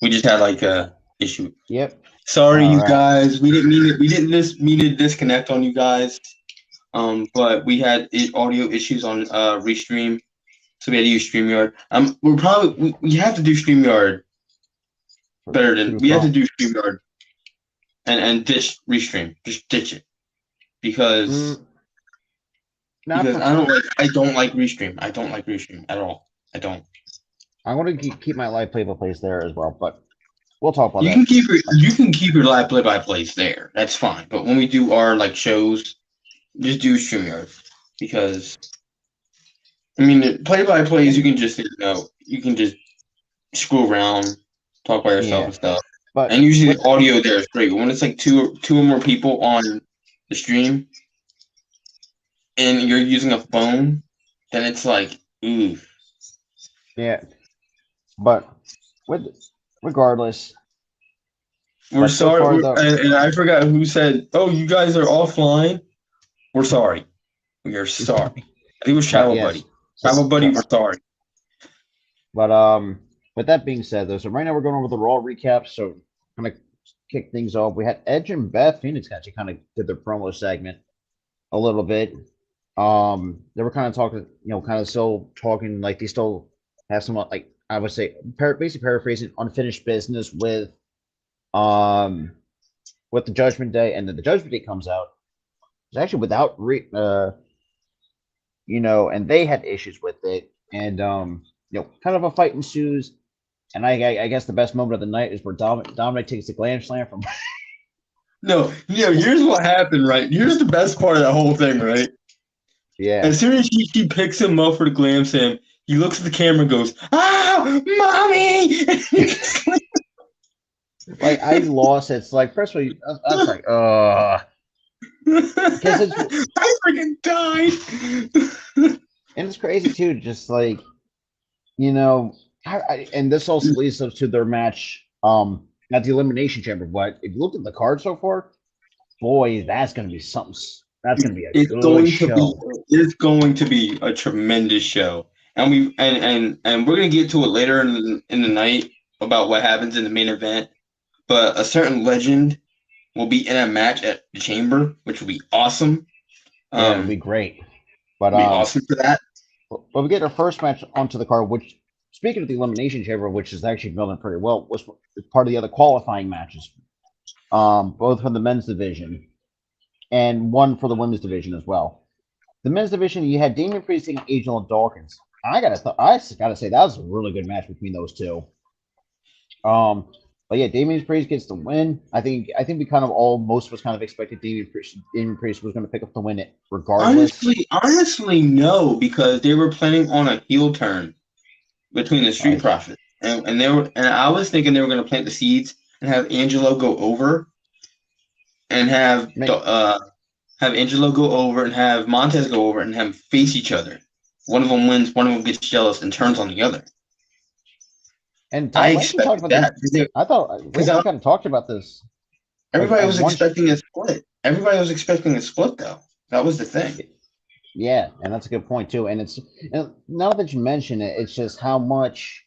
We just had like a issue. Yep. Sorry, All you right. guys. We didn't mean it. We didn't mean to disconnect on you guys. But we had audio issues on Restream, so we had to use Streamyard. We have to do Streamyard better To than be we have to frank, do Streamyard and ditch Restream. Just ditch it because mm, not for. I don't like Restream. I don't like Restream at all. I don't. I want to keep my live play by plays there as well, but we'll talk about You that. can keep your live play by plays there. That's fine. But when we do our like shows, just do StreamYard because I mean play by plays you And can just you can just scroll around, talk by yourself yeah, and stuff. but And usually with the audio there is great. But when it's like two or more people on the stream and you're using a phone, then it's like ooh. yeah, but with regardless, We're but so sorry, far though, and I forgot who said, "Oh, you guys are offline." We're sorry. We are sorry. I think it was but Travel yes, Buddy. Travel Buddy, we're sorry. but with that being said though, so right now we're going over the Raw recap. So kind of kick things off. We had Edge and Beth Phoenix actually kind of did their promo segment a little bit. They were kind of talking, kind of still talking like they still have some like I would say basically paraphrasing unfinished business um with the Judgment Day, and then the Judgment Day comes out. It's actually without and they had issues with it, and kind of a fight ensues. And I guess the best moment of the night is where Dominic takes the glam slam from. No, here's what happened, right? Here's the best part of that whole thing, right? Yeah, As soon as she picks him up for the glam slam, he looks at the camera and goes, "Ah, mommy!" like I lost it. It's like first of all, I was like, because it's I freaking died. and it's crazy too. Just like you know, and this also leads us to their match at the Elimination Chamber. But if you look at the card so far, boy, that's gonna be something. That's gonna be a It's good going to be show. it's going to be a tremendous show, and we're gonna get to it later in the night about what happens in the main event. But a certain legend will be in a match at the Chamber, which will be awesome. Yeah, it'll be great. But Be awesome for that. we get our first match onto the card, which speaking of the Elimination Chamber, which is actually building pretty well, was part of the other qualifying matches. Both from the men's division and one for the women's division as well. The men's division, you had Damian Priest and Angel Dawkins. I gotta say that was a really good match between those two. Um, but yeah, Damian Priest gets the win. I think we kind of all most of us kind of expected Damian Priest was going to pick up the win it regardless. Honestly, no, because they were planning on a heel turn between the Street I Profits, and I was thinking they were going to plant the seeds and have Angelo go over and mean, have Angelo go over and have Montez go over and have them face each other. One of them wins, one of them gets jealous and turns on the other. and I we actually talked expected about this. that I thought we because actually kind of talked about this like everybody on was one. expecting a split. Everybody was expecting a split, though. That was the thing. Yeah, and that's a good point too. And now that you mention it, it's just how much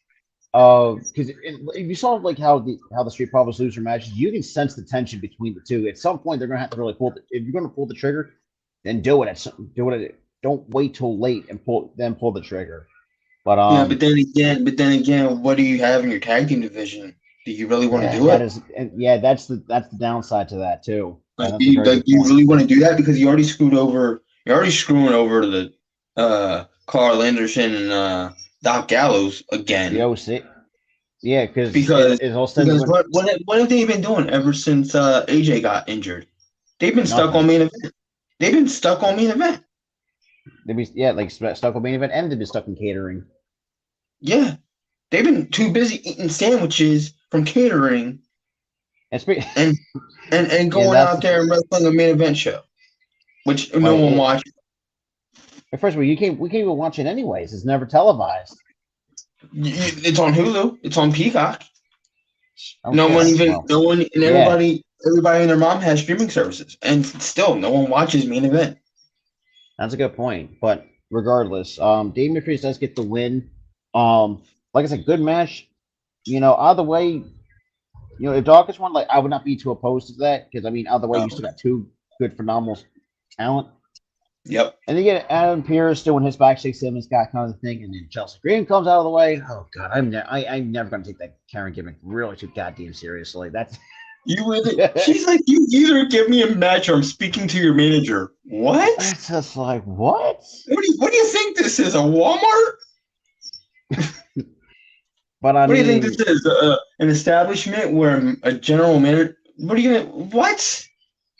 of because if you saw like how the Street Profits lose their matches, you can sense the tension between the two. At some point, they're gonna have to really if you're gonna pull the trigger, then do it. Don't wait till late and pull the trigger. But Yeah, but then again, what do you have in your tag team division? Do you really want to yeah, do it? that's the downside to that too, and Like, that's a very good you point. really want to do that because you already screwed over. You're already screwing over the Carl Anderson and Doc Gallows The again. OC, yeah, because Because it's all said and because done. what have they been doing ever since AJ got injured? They've been stuck on Nothing. main event. They've been stuck on main event. They'd be like stuck with main event, and they'd be stuck in catering. Yeah, they've been too busy eating sandwiches from catering And and and yeah, going out there and wrestling a main event show, which no like one watches. first of all, we can't even watch it anyways. It's never televised. It's on Hulu. It's on Peacock. Oh shit! No one, and Yeah, everybody and their mom has streaming services, and still no one watches main event. that's a good point. But regardless, Damian Priest does get the win. Like I said, good match. Either way, If Dawkins won, like I would not be too opposed to that because I mean, either way, you Um, still got two good, phenomenal talent. yep. And then you get Adam Pearce doing his backstage Simmons guy kind of thing, and then Chelsea Green comes out of the way. Oh God, I'm never going to take that Karen gimmick really too goddamn seriously. That's She's like, you either give me a match or I'm speaking to your manager. What? it's just like what? What do you think this is? A Walmart? But I What do you think this mean, is? An establishment where a general manager? What are you gonna? What?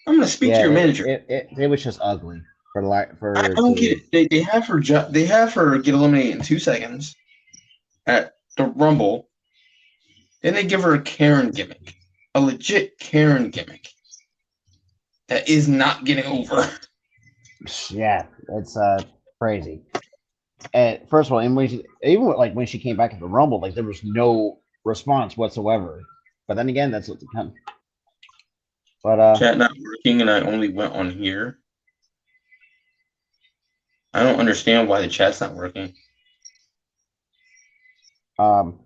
I'm gonna speak to yeah, your manager. it was just ugly for like I for don't get to it. They have her they have her get eliminated in 2 seconds at the Rumble. Then they give her a Karen gimmick, a legit Karen gimmick that is not getting over. yeah, it's crazy. And first of all, and when she came back at the Rumble, like there was no response whatsoever. But then again, that's what the kind. But Chat not working, and I only went on here. I don't understand why the chat's not working. um,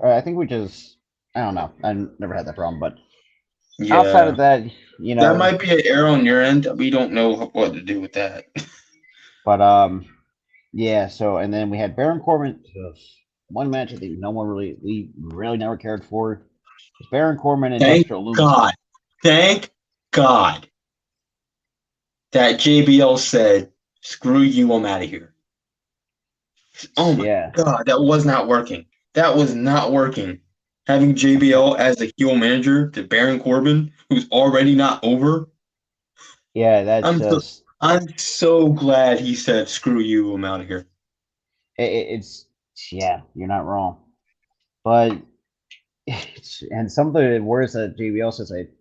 I think we just I don't know. I never had that problem, but outside Yeah, of that, that might be an error on your end. We don't know what to do with that. but yeah. So and then we had Baron Corbin. One match I think no one we really never cared for. It's Baron Corbin and Thank Dexter Loomis. God. Thank God that JBL said, "Screw you, I'm out of here." Oh my Yeah, God, that was not working. That was not working. Having JBL as the heel manager to Baron Corbin, who's already not over. yeah. That's I'm so just I'm so glad he said, "Screw you, I'm out of here." it's yeah. You're not wrong, but and some of the words that JBL says like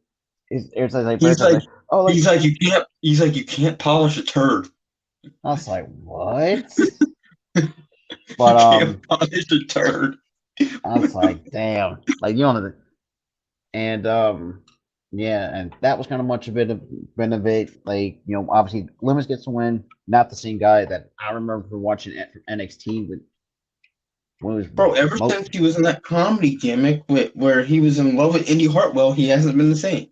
it's like Bear He's says like, like oh like you can't polish a turd. I was like what? You But can't polish a turd. I was like damn like you know and yeah and that was kind of much of it been of it like obviously Loomis gets to win, not the same guy that I remember from watching it from NXT with when it was Bro, ever since he was in that comedy gimmick where he was in love with Indy Hartwell, he hasn't been the same.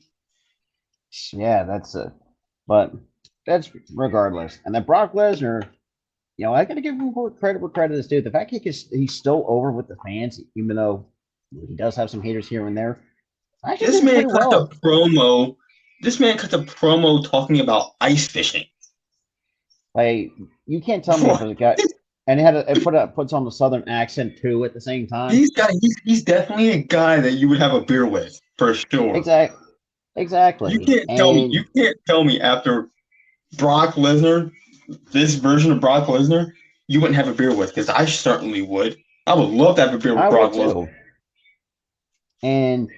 yeah that's but that's regardless. And then Brock Lesnar, I gotta give him credit where credit is due. The fact he's still over with the fans, even though he does have some haters here and there, actually This did man pretty cut the well. promo. This man cut the promo talking about ice fishing. Like you can't tell me for the guy, and it puts on the southern accent too at the same time. He's definitely a guy that you would have a beer with for sure. Exactly, You and can't tell me after Brock Lesnar, this version of Brock Lesnar, you wouldn't have a beer with, because I certainly would. I would love to have a beer with I would Brock Lesnar. too. And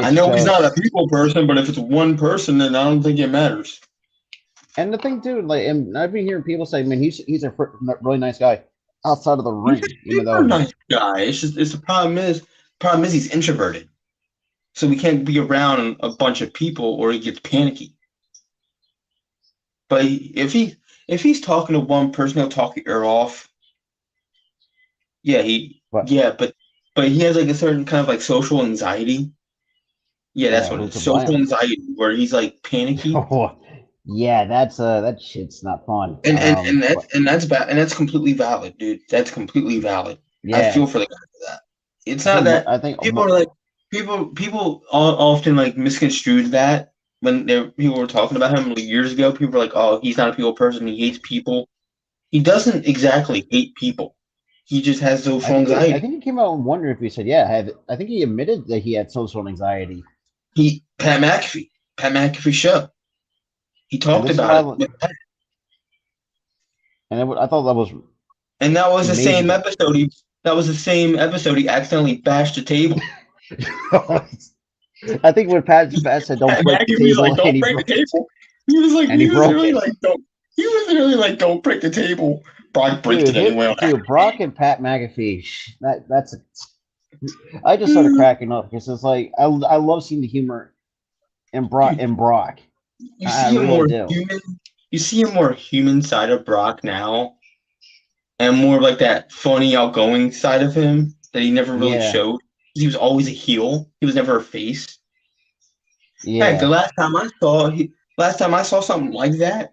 I it's know he's not a just people person, but if it's one person, then I don't think it matters. and the thing too, like, and I've been hearing people say, "Man, he's a really nice guy outside of the ring," He's even a though nice guy. It's the problem is he's introverted. So we can't be around a bunch of people or he gets panicky. But if he's talking to one person, he'll talk your ear off. Yeah, but but he has like a certain kind of like social anxiety. Yeah, that's what it who is. could blame Social him? anxiety, where he's like panicky, Oh, yeah, that shit's not fun. But and that's bad, and that's completely valid, dude. That's completely valid. I yeah, feel for the guy for that. It's not that I think people are like often like misconstrued that when people were talking about him like years ago. People were like, "Oh, he's not a people person. He hates people." He doesn't exactly hate people. He just has social I anxiety. think he came out and wondered if he said, "Yeah, I think he admitted that he had social anxiety." Pat McAfee show. He And talked this is about why, it, I thought that was and that was the same amazing. episode. That was the same episode. He accidentally bashed a table. I think when Pat said, "Don't Pat break the McAfee's like, table," "Don't break the table." He was like, and he he was broke literally it. like, "Don't." He was literally like, "Don't break the table." Brock breaks it anyway. Brock and Pat McAfee. That's I just started cracking up because it's like I love seeing the humor in Brock. Dude, you I see a really more do. human. You see a more human side of Brock now, and more like that funny, outgoing side of him that he never really Yeah, showed. He was always a heel. He was never a face. Heck, the Yeah. last time I saw something like that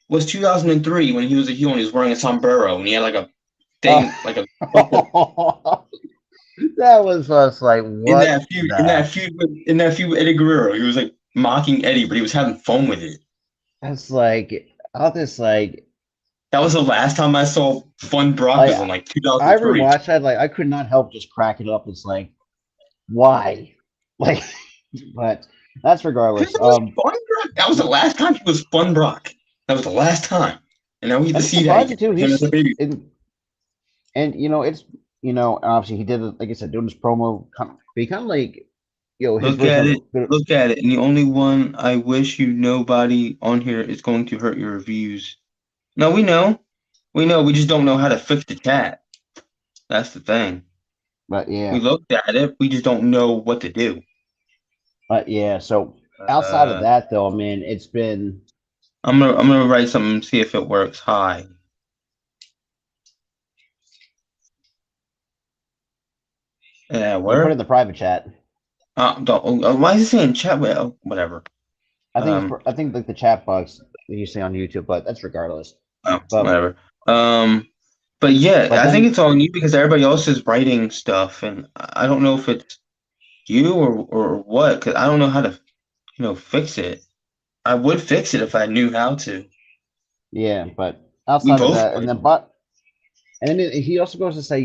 was 2003 when he was a heel and he was wearing a sombrero and he had like a Uh, thing, like a purple that was just like what the. in that feud with Eddie Guerrero. He was like mocking Eddie, but he was having fun with it. That's like all this That was the last time I saw Fun Brock like was in like I 2003. rewatched that I could not help just cracking up. It's like why, like, but that's regardless. That was the last time he was Fun Brock. That was the last time, and now we get to And it's see that surprising again. too. Him as a baby. And it's obviously he did it like I said doing this promo become like his Look version at of it. Look at it. And the only one I wish you nobody on here is going to hurt your reviews. No, we know. We know. We just don't know how to fix the chat. That's the thing. but We yeah. looked at it. We just don't know what to do. But yeah, so outside of Uh, that, though, I mean, it's been. I'm gonna write something, see if it works. Hi. Yeah, You put it where? in the private chat. Don't, why is it saying chat? Well, whatever. I think like the chat box that you see on YouTube, but that's regardless. But Whatever. Um, but yeah, but I think then it's on you because everybody else is writing stuff, and I don't know if it's you or what, because I don't know how to, fix it. I would fix it if I knew how to. yeah, but We outside of both that, would. and then he also goes to say,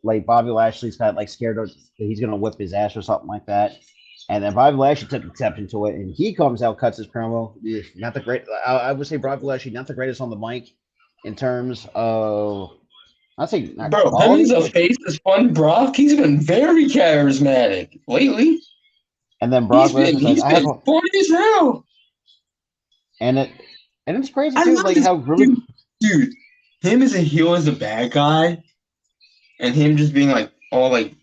like Bobby Lashley's kind of like scared that he's gonna whip his ass or something like that. And then Bobby Lashley took exception to it, and he comes out, cuts his promo. Not the great. I would say Bobby Lashley not the greatest on the mic in terms of I'd say not Bro, him as quality, a but face as Fun Brock, he's been very charismatic lately. and then Brock Lesnar says, He's "I have been a," funny as hell. and it and it's crazy I too, love like this how really dude. Him as a heel as a bad guy, and him just being like all like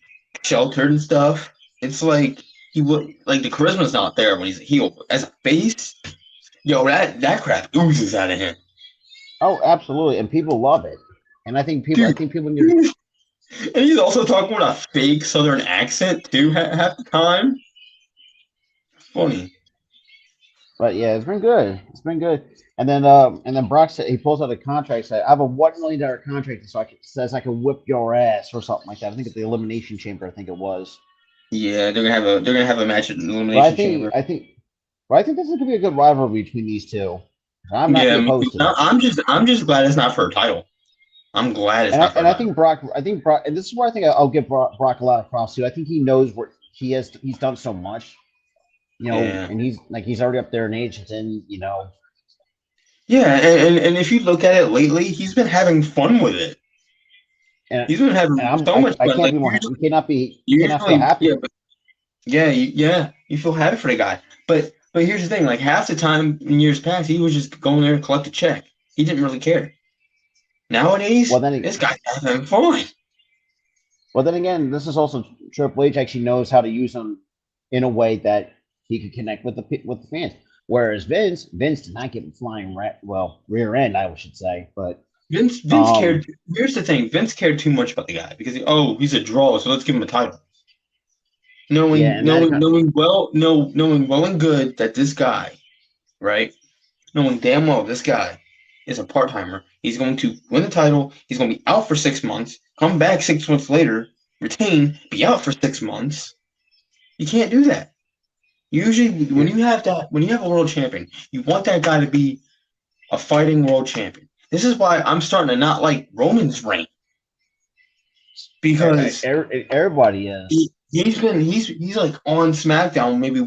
sheltered and stuff. It's like he would like the charisma's not there when he's a heel. But as a face, yo, that crap oozes out of him, oh absolutely, and people love it, and I dude. think people need, And he's also talking with a fake Southern accent too half the time. Funny. but yeah, it's been good, and then Brock said he pulls out a contract, said I have a $1 million contract, so says I can whip your ass or something like that. I think at the Elimination Chamber, I think it was, Yeah, they're gonna have a match at the but Elimination Chamber. I think this is gonna be a good rivalry between these two. I'm not Yeah, be me too. opposed to it. I'm just glad it's not for a title. I'm glad it's not for a I title. think Brock, and this is where I think I'll give Brock a lot of props to. I think he knows where he's done so much, Yeah. and he's already up there in age, and Yeah, and if you look at it lately, he's been having fun with it. and He's been having so much I fun. can't Like be more. You cannot feel usually, yeah, happier. yeah, you feel happy for the guy. But here's the thing: like half the time in years past, he was just going there and collect a check. He didn't really care. Well Nowadays, then, this guy's having fun. well then again, this is also Triple H actually knows how to use him in a way that he can connect with the fans. Whereas Vince did not give him flying rear end, I should say, but Vince cared. Here's the thing: Vince cared too much about the guy because he's a draw, so let's give him a title. yeah, and that kind of, Knowing well and good that this guy, right? Knowing damn well this guy is a part timer. He's going to win the title. He's going to be out for 6 months. Come back 6 months later, retain, be out for 6 months. You can't do that. Usually, when you have a world champion, you want that guy to be a fighting world champion. This is why I'm starting to not like Roman's reign because everybody is he's like on SmackDown maybe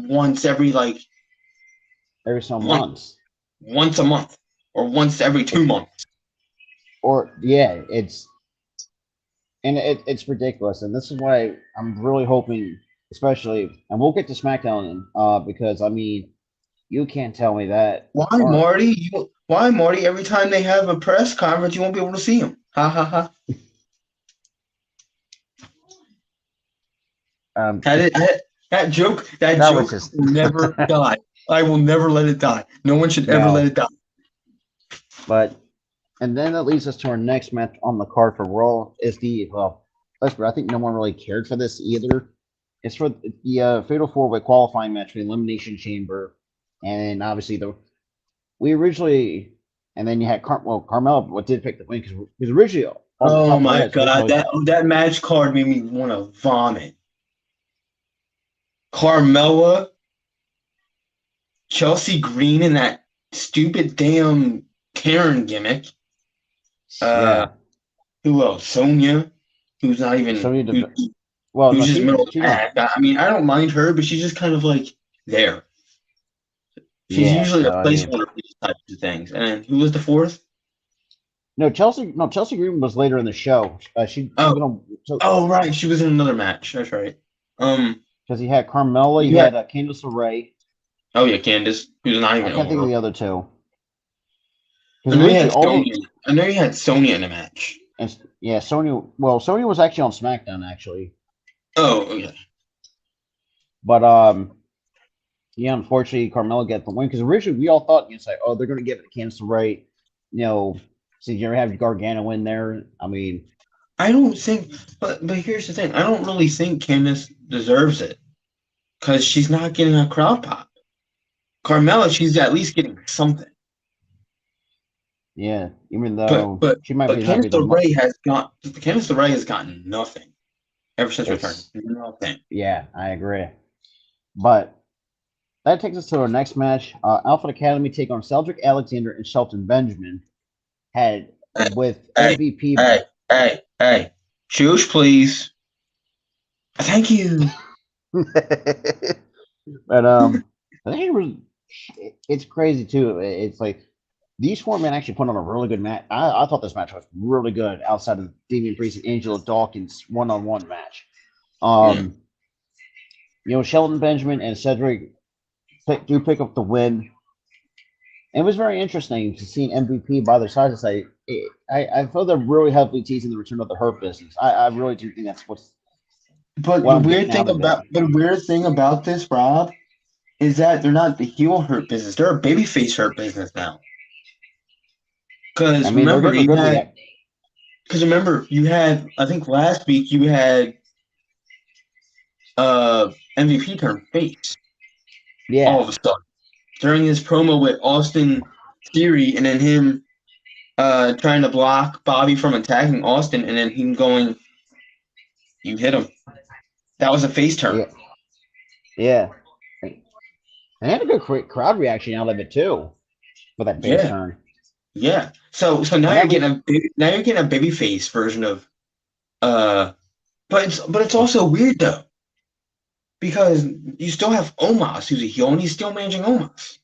every some once months. once a month or once every 2 months. Or yeah, it's ridiculous, and this is why I'm really hoping, especially, and we'll get to SmackDown, because I mean, you can't tell me that, Why or Marty? Why Marty? Every time they have a press conference, you won't be able to see him. Ha ha ha. um, That joke. That that was joke just will never die. I will never let it die. No one should ever let no, it die. but and then that leads us to our next match on the card for Raw is the well, let's I think no one really cared for this either. It's for the Fatal 4-Way qualifying match for the Elimination Chamber, and then obviously we originally, and then you had Carmella, what did pick the win because originally on the Oh top of my my head, it's god, originally that match card made me want to vomit. Carmella, Chelsea Green, and that stupid damn Karen gimmick. yeah. Who else? Sonya, who's not even Sonya Deville. Well, no, who's just middle of she's the on. pack. I mean, I don't mind her, but she's just kind of like there. She's Yeah, usually a so I mean, placeholder for these types of things. And who was the fourth? no, Chelsea Green was later in the show. She Oh, was on so oh right, she was in another match. That's right. because he had Carmella, you Yeah. had Candice LeRae. Oh yeah, Candace, who's not I even can't think of over. the other two. I Because know you originally had all Sonya. I know you had Sonya in a match. and yeah, Sonya. Well, Sonya was actually on SmackDown actually, Oh, okay. but yeah, unfortunately, Carmella got the win because originally we all thought it's like, oh, they're going to give it to Candice LeRae. You know, since you ever have Gargano in there, I mean, I don't think, but here's the thing. I don't really think Candace deserves it because she's not getting a crowd pop. Carmella, she's at least getting something. yeah, even But though but she might but be not be the Candice LeRae has gotten nothing ever since returning. it's Nothing. yeah, I agree, but. That takes us to our next match. Alpha Academy take on Cedric Alexander and Shelton Benjamin. Had with Hey, MVP. hey. Shush, please. Thank you. But I think it was. It's crazy too. It's like these four men actually put on a really good match. I thought this match was really good outside of Damian Priest and Angelo Dawkins one-on-one match. Yeah. Shelton Benjamin and Cedric pick up the win. It was very interesting to see an MVP by their side. To say, I feel they're really heavily teasing the return of the Hurt Business. I really do think that's what I'm getting out of it. The weird thing about this, Rob, is that they're not the heel Hurt Business. They're a babyface Hurt Business now. I Because mean, they're remember, getting a good reaction. you had, I think last week you had MVP turn face all of Yeah, a sudden during his promo with Austin Theory, and then him trying to block Bobby from attacking Austin, and then him going, "You hit him." That was a face turn. yeah. And had a good crowd reaction out of it too, with that face Yeah, turn. yeah. So now And you're that getting a babyface version of but it's was also weird though because you still have Omos who's a heel and he's still managing Omos.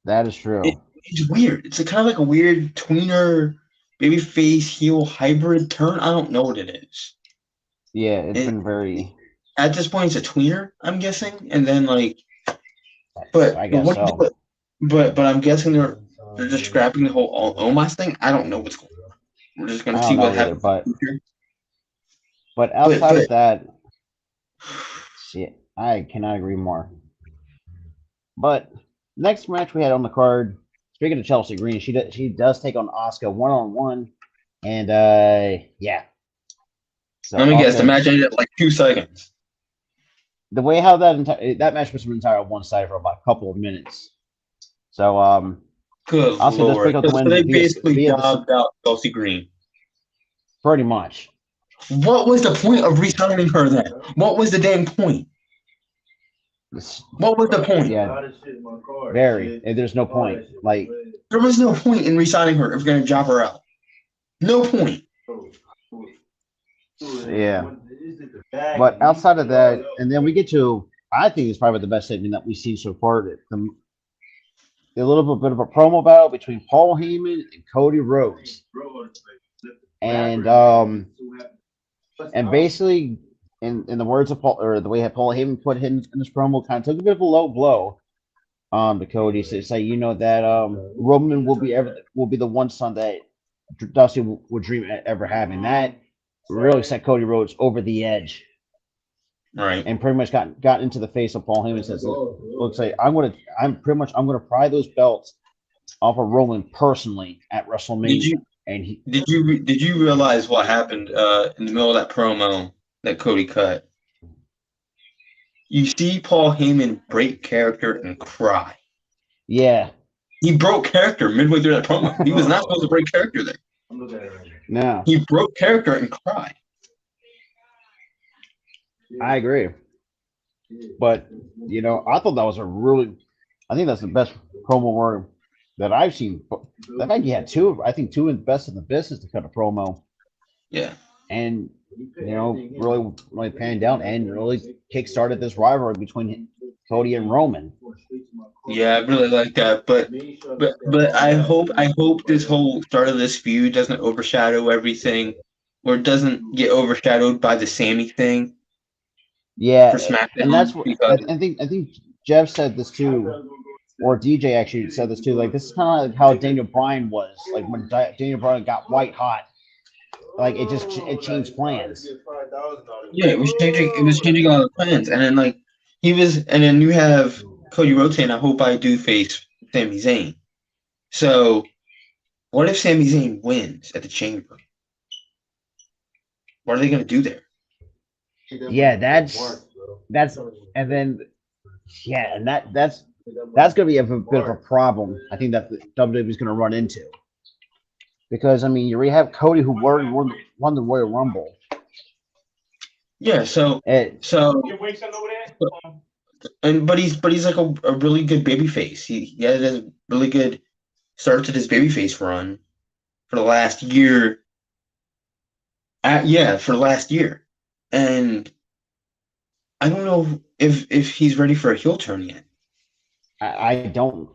that is true. It's weird. It's kind of like a weird tweener babyface heel hybrid turn. I don't know what it is. Yeah, it's It, been very. at this point, it's a tweener, I'm guessing, and then like, I but guess what? so. But I'm guessing they're just scrapping the whole Omos thing. I don't know what's going on. We're just I gonna see don't know what either, happens in the future. but But outside of that, shit, I cannot agree more. But next match we had on the card. Speaking of Chelsea Green, she does take on Asuka one-on-one, and yeah. So let me guess, the Asuka, match ended at like 2 seconds. the way how that match was entire one side for about a couple of minutes. So Good Asuka does pick lord! up the So win they via basically via the jobbed out Chelsea Green. pretty much. What was the point of re-signing her then? What was the damn point? What was the point? Yeah, very. And there's no point. Like, There was no point in re-signing her if we're gonna job her out. No point. yeah. But outside of that, and then we get to, I think it's probably the best segment that we've seen so far. A little bit of a promo battle between Paul Heyman and Cody Rhodes, and basically, in the words of Paul, or the way that Paul Heyman put him in this promo, kind of took a bit of a low blow to Cody. So say, that Roman will be the one son that Dusty would dream ever having. That really sent Cody Rhodes over the edge. Right. And pretty much got into the face of Paul Heyman and says, "Look, say I'm gonna pry those belts off of Roman personally at WrestleMania." Did you realize what happened in the middle of that promo that Cody cut? you see Paul Heyman break character and cry. Yeah. He broke character midway through that promo. He was not supposed to break character there. No, He broke character and cried. I agree. But I thought that was I think that's the best promo word that I've seen. The fact you had two, I think two of the best in the business to cut a promo. Yeah. And really panned out and really kick-started this rivalry between Cody and Roman. Yeah, I really like that. But I hope this whole start of this feud doesn't overshadow everything, or doesn't get overshadowed by the Sammy thing Yeah, for and that's SmackDown, what because I think Jeff said this too, or DJ actually said this too. Like this is kind of like how Daniel Bryan was. Like when Daniel Bryan got white hot, like it changed plans. yeah, it was changing a lot of plans, and then and then you have Cody Rhodes saying, "I hope I do face Sami Zayn." So what if Sami Zayn wins at the Chamber? What are they going to do there? Yeah, that's and then and that's gonna be a bit of a problem. I think that WWE is gonna run into because I mean you already have Cody who won the Royal Rumble. Yeah, so And, so but he's like a really good babyface. He had a really good start to his babyface run for the last year. For the last year, and I don't know if he's ready for a heel turn yet, I don't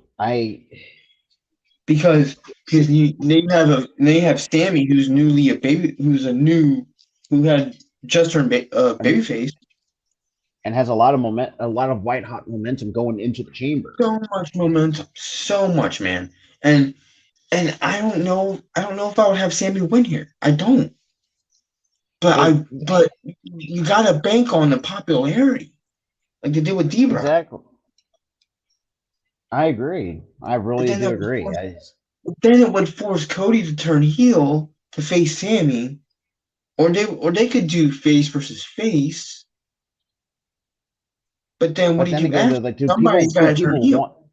because they have Sammy who's newly a baby, who had just turned babyface. and has a lot of white hot momentum going into the Chamber. So much momentum, so much, man, and I don't know if I would have Sammy win here. I don't. But you gotta bank on the popularity, like they did with Debra. Exactly. I agree. I really do agree. Then it would force Cody to turn heel to face Sammy, or they could do face versus face. But then what do you do after? Like, Somebody's gotta turn heel.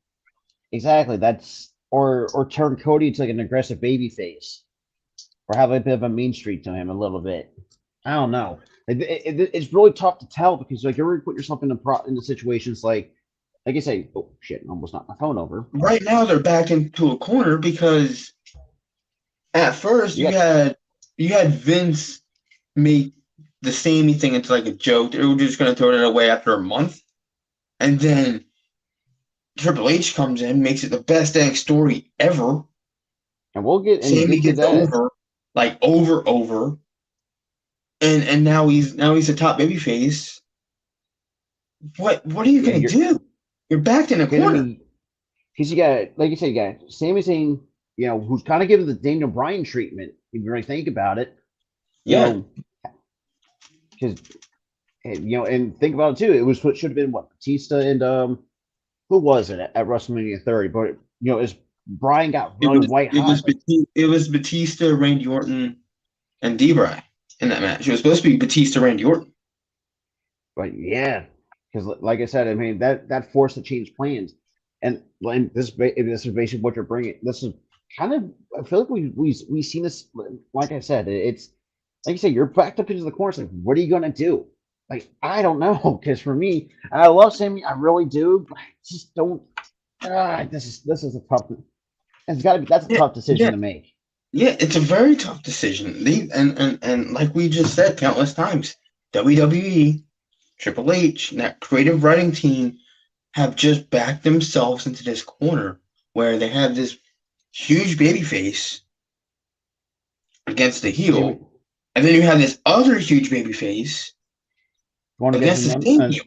Exactly. That's or turn Cody to like an aggressive baby face, or have a bit of a mean streak to him a little bit. I don't know. It's really tough to tell because like you already put yourself into situations like I say, oh shit, almost knocked my phone over. Right now they're backed into a corner because at first you had Vince make the Sammy thing into like a joke. They were just gonna throw it away after a month, and then Triple H comes in, makes it the best egg story ever. And we'll get Sammy gets over. And now he's a top babyface. What are you gonna do? You're backed in a corner. Because you got, like you said, you got Sami Zayn, who's kind of giving the Daniel Bryan treatment, if you really think about it. Yeah. Because, and think about it too. It was what should have been Batista and who was it at WrestleMania 30? But as Bryan got really white hot. It was Batista, Randy Orton, and Debra in that match. It was supposed to be Batista, Randy Orton. But yeah, because like I said, I mean that forced to change plans. And this is basically what you're bringing. This is kind of. I feel like we've seen this. Like I said, it's like you said. You're backed up into the corner. It's like, what are you gonna do? Like I don't know. Because for me, I love Sammy. I really do. But I just don't. This is a tough. It's got to be. That's a tough decision to make. Yeah, it's a very tough decision. And like we just said countless times, WWE, Triple H, and that creative writing team have just backed themselves into this corner where they have this huge baby face against the heel, and then you have this other huge baby face against the same heel.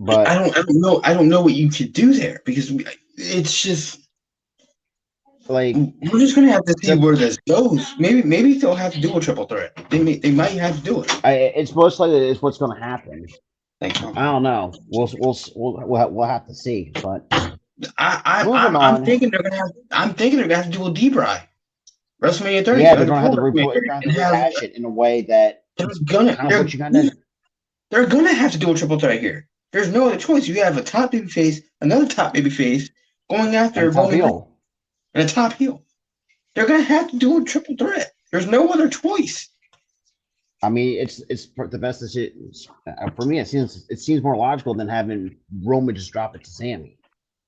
But I don't know what you could do there because it's just like we're just gonna have to see where this goes. Maybe they'll have to do a triple threat. They might have to do it. It's most likely it's what's going to happen. Thank you. I don't know. We'll have to see. But I'm thinking they're gonna have to do a deep ride. WrestleMania 30. Yeah, they're gonna have to rehash it in a way that it's gonna kind of they're what you got to. they're gonna have to do a triple threat here. There's no other choice. You have a top baby face, another top baby face going And a after top Roman Reigns, heel. and a top heel. They're gonna have to do a triple threat. There's no other choice. I mean, it's the best decision for me. It seems more logical than having Roman just drop it to Sammy.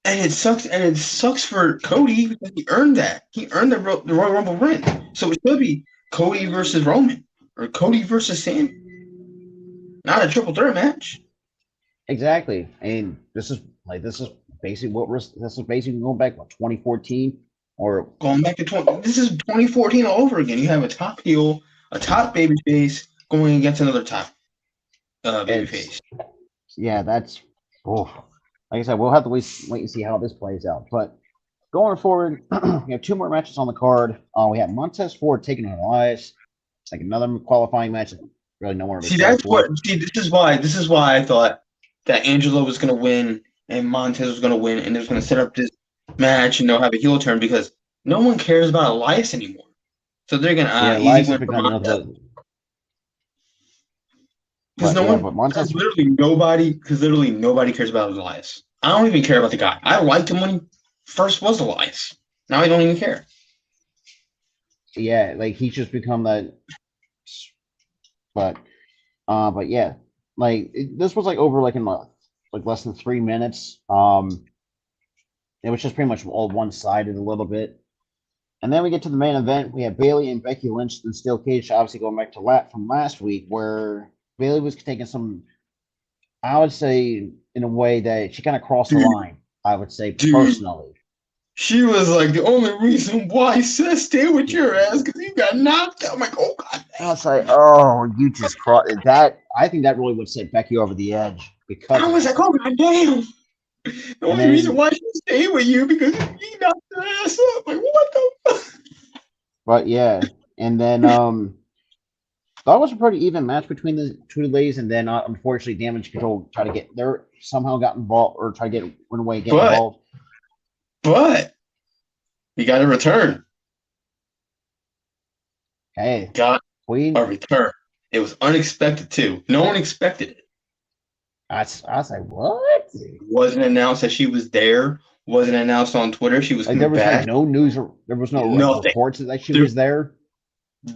And it sucks. And it sucks for Cody because he earned that. He earned the Royal Rumble win. So it should be Cody versus Roman or Cody versus Sammy, not a triple threat match. Exactly, and this is basically this is basically going back 2014 or Going back to this is 2014 all over again. You have a top heel, a top baby face going against another top baby it's face. yeah that's oh like I said, we'll have to wait and see how this plays out. But going forward, we have two more matches on the card. We have Montez Ford taking on Elias, like another qualifying match. Really no one ever See, cared that's for. what. See, this is why I thought that Angelo was going to win and Montez was going to win, and they was going to set up this match and they'll have a heel turn because no one cares about Elias anymore. So they're going Yeah, to easy Elias has win for become Montez nothing because but no yeah, one, but Montez. because literally nobody cares about Elias. I don't even care about the guy. I liked him when he first was Elias. Now I don't even care. Yeah, like he's just become that. But yeah, this was like over like in like less than 3 minutes. It was just pretty much all one sided a little bit. And then we get to the main event. We have Bailey and Becky Lynch in steel cage. Obviously going back to from last week, where Bailey was taking some, I would say, in a way that she kind of crossed the Dude, line. I would say dude, personally. she was like the only reason why Seth stay with your ass because you got knocked out. I'm like, oh god. I was like, oh, you just crossed that. I think that really would set Becky over the edge because I of was that. like, oh god damn. The And only reason then, why she stayed with you because you knocked her ass up. Like, what the fuck? but yeah, and then that was a pretty even match between the two ladies, and then unfortunately, Damage Control tried to get there somehow got involved or tried to run away, get But involved. but you got a return. Hey, Got a Queen, return. It was unexpected too. No one expected it. I was like, what? Wasn't announced that she was there. Wasn't announced on Twitter she was Like there coming was like back. no news, or there was no like Nothing. reports that she There, was there.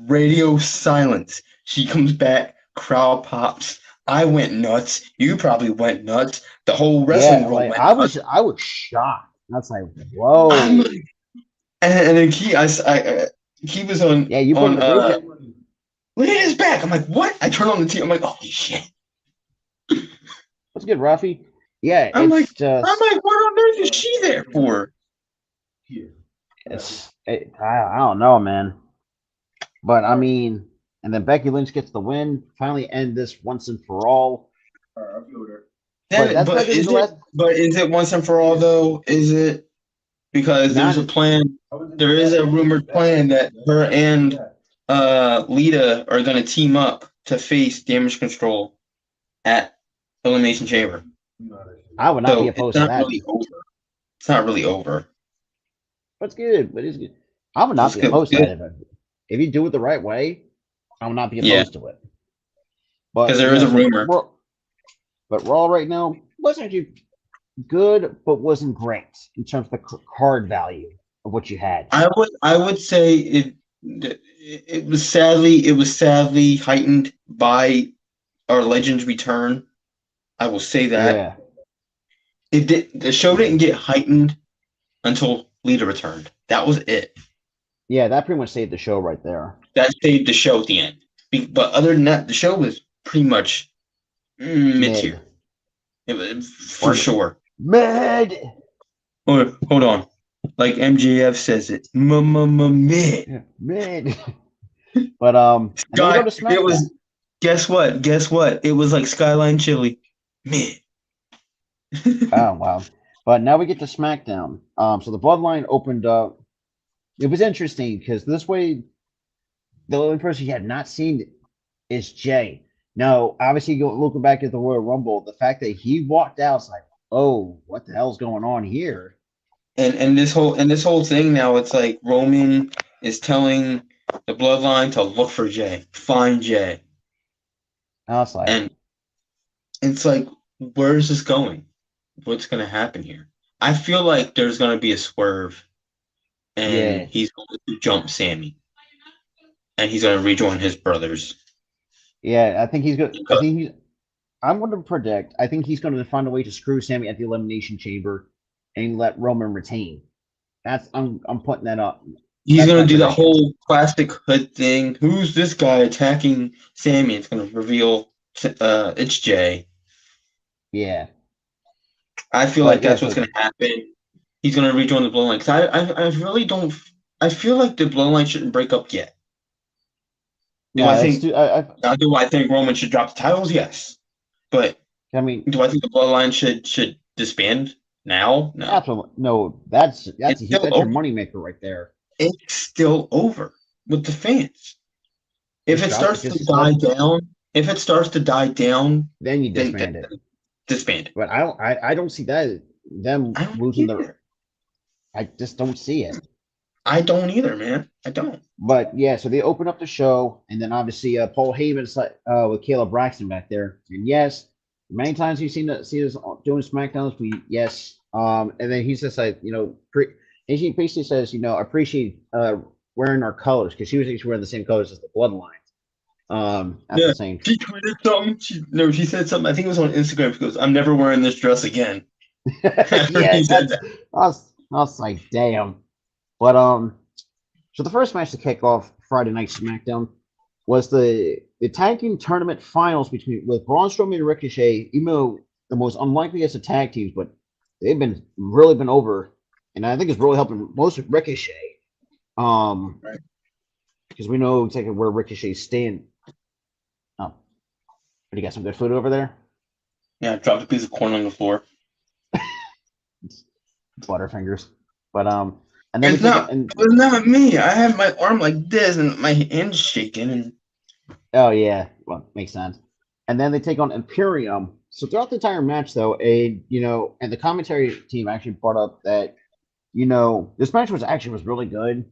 radio silence. She comes back. Crowd pops. I went nuts. You probably went nuts. The whole wrestling Yeah, world like went nuts. I was shocked. I was like, I'm whoa. like, and then he was Yeah, you put in on the group chat. look at his back. I'm like, what? I turn on the TV. I'm like, oh shit. What's good, Ruffy? Yeah, I'm like, just what on earth is she there for? I don't know, man. But I mean, and then Becky Lynch gets the win. Finally, end this once and for all. But Then, that's not gonna be the last. but is it once and for all though? Is it because there's Not a plan? There is a rumored plan that her and Lita are going to team up to face Damage Control at Elimination Chamber. I would not be So it's opposed to not that. really over. It's not really over. But good. But it's good. I would not It's be good. opposed to Good. that if you do it the right way. I would not be Yeah, opposed to it. because But there is yeah, a rumor. but Raw right now wasn't actually good, but wasn't great in terms of the card value of what you had. I would say it was sadly heightened by our Legends return. I will say that Yeah, the show didn't get heightened until Lita returned. That was it. yeah, that pretty much saved the show right there. That saved the show at the end. But other than that, the show was pretty much mid tier. Mid, It was for sure. mid, Hold on. Like MJF says it, mid. mid. But and then we Sky. go to It SmackDown. was. Guess what? Guess what? It was like Skyline Chili, mid. Oh wow! But now we get to SmackDown. So the Bloodline opened up. It was interesting because this way, the only person you had not seen is Jay. Now, obviously, looking back at the Royal Rumble, the fact that he walked out, it's like, oh, what the hell's going on here? And this whole thing now, it's like Roman is telling the Bloodline to look for Jay, find Jay. I was like, And it's like, where is this going? What's going to happen here? I feel like there's going to be a swerve, and yeah, he's going to jump Sammy, and he's going to rejoin his brothers. yeah. I think he's good. I Because think he's. I'm going to predict. I think he's going to find a way to screw Sammy at the Elimination Chamber, and let Roman retain. That's I'm putting that up. he's That's going my to do the prediction. whole classic hood thing. Who's this guy attacking Sammy? It's going to reveal it's Jay. Yeah, I feel like but yeah. that's what's going So to happen. He's going to rejoin the Bloodline. Because I really don't. I feel like the Bloodline shouldn't break up yet. Do I no, that's think too. do I think Roman should drop the titles? Yes. But I mean, do I think the Bloodline should disband now? No. absolutely no. That's It's a, still that's your over. moneymaker right there. It's still over with the fans. If Just it drop. starts to Just die let. down, if it starts to die down, Then you then disband it. disband it. But I don't. I don't see that them I don't losing their. either. I just don't see it. I don't either, man. I don't. But yeah, so they open up the show, and then obviously Paul Heyman's like with Caleb Braxton back there. And yes, many times you've see us doing SmackDowns. Yes, and then he's just like and he basically says appreciate wearing our colors because she was actually wearing the same colors as the Bloodline. At Yeah. the same. She tweeted something. She said something. I think it was on Instagram. She goes, "I'm never wearing this dress again." After Yeah, he said that. I was like, damn. But so the first match to kick off Friday Night SmackDown was the tag team tournament finals between with Braun Strowman and Ricochet. Even though the most unlikeliest of tag teams, but they've been over, and I think it's really helping most of Ricochet. Right. Because we know exactly where Ricochet's stand. Oh, you got some good food over there? Yeah, dropped a piece of corn on the floor. Butterfingers. But and then we It's take it not. and It's not me. I have my arm like this, and my hand's shaking. And oh yeah, well makes sense. And then they take on Imperium. So throughout the entire match, though, and the commentary team actually brought up that this match was really good.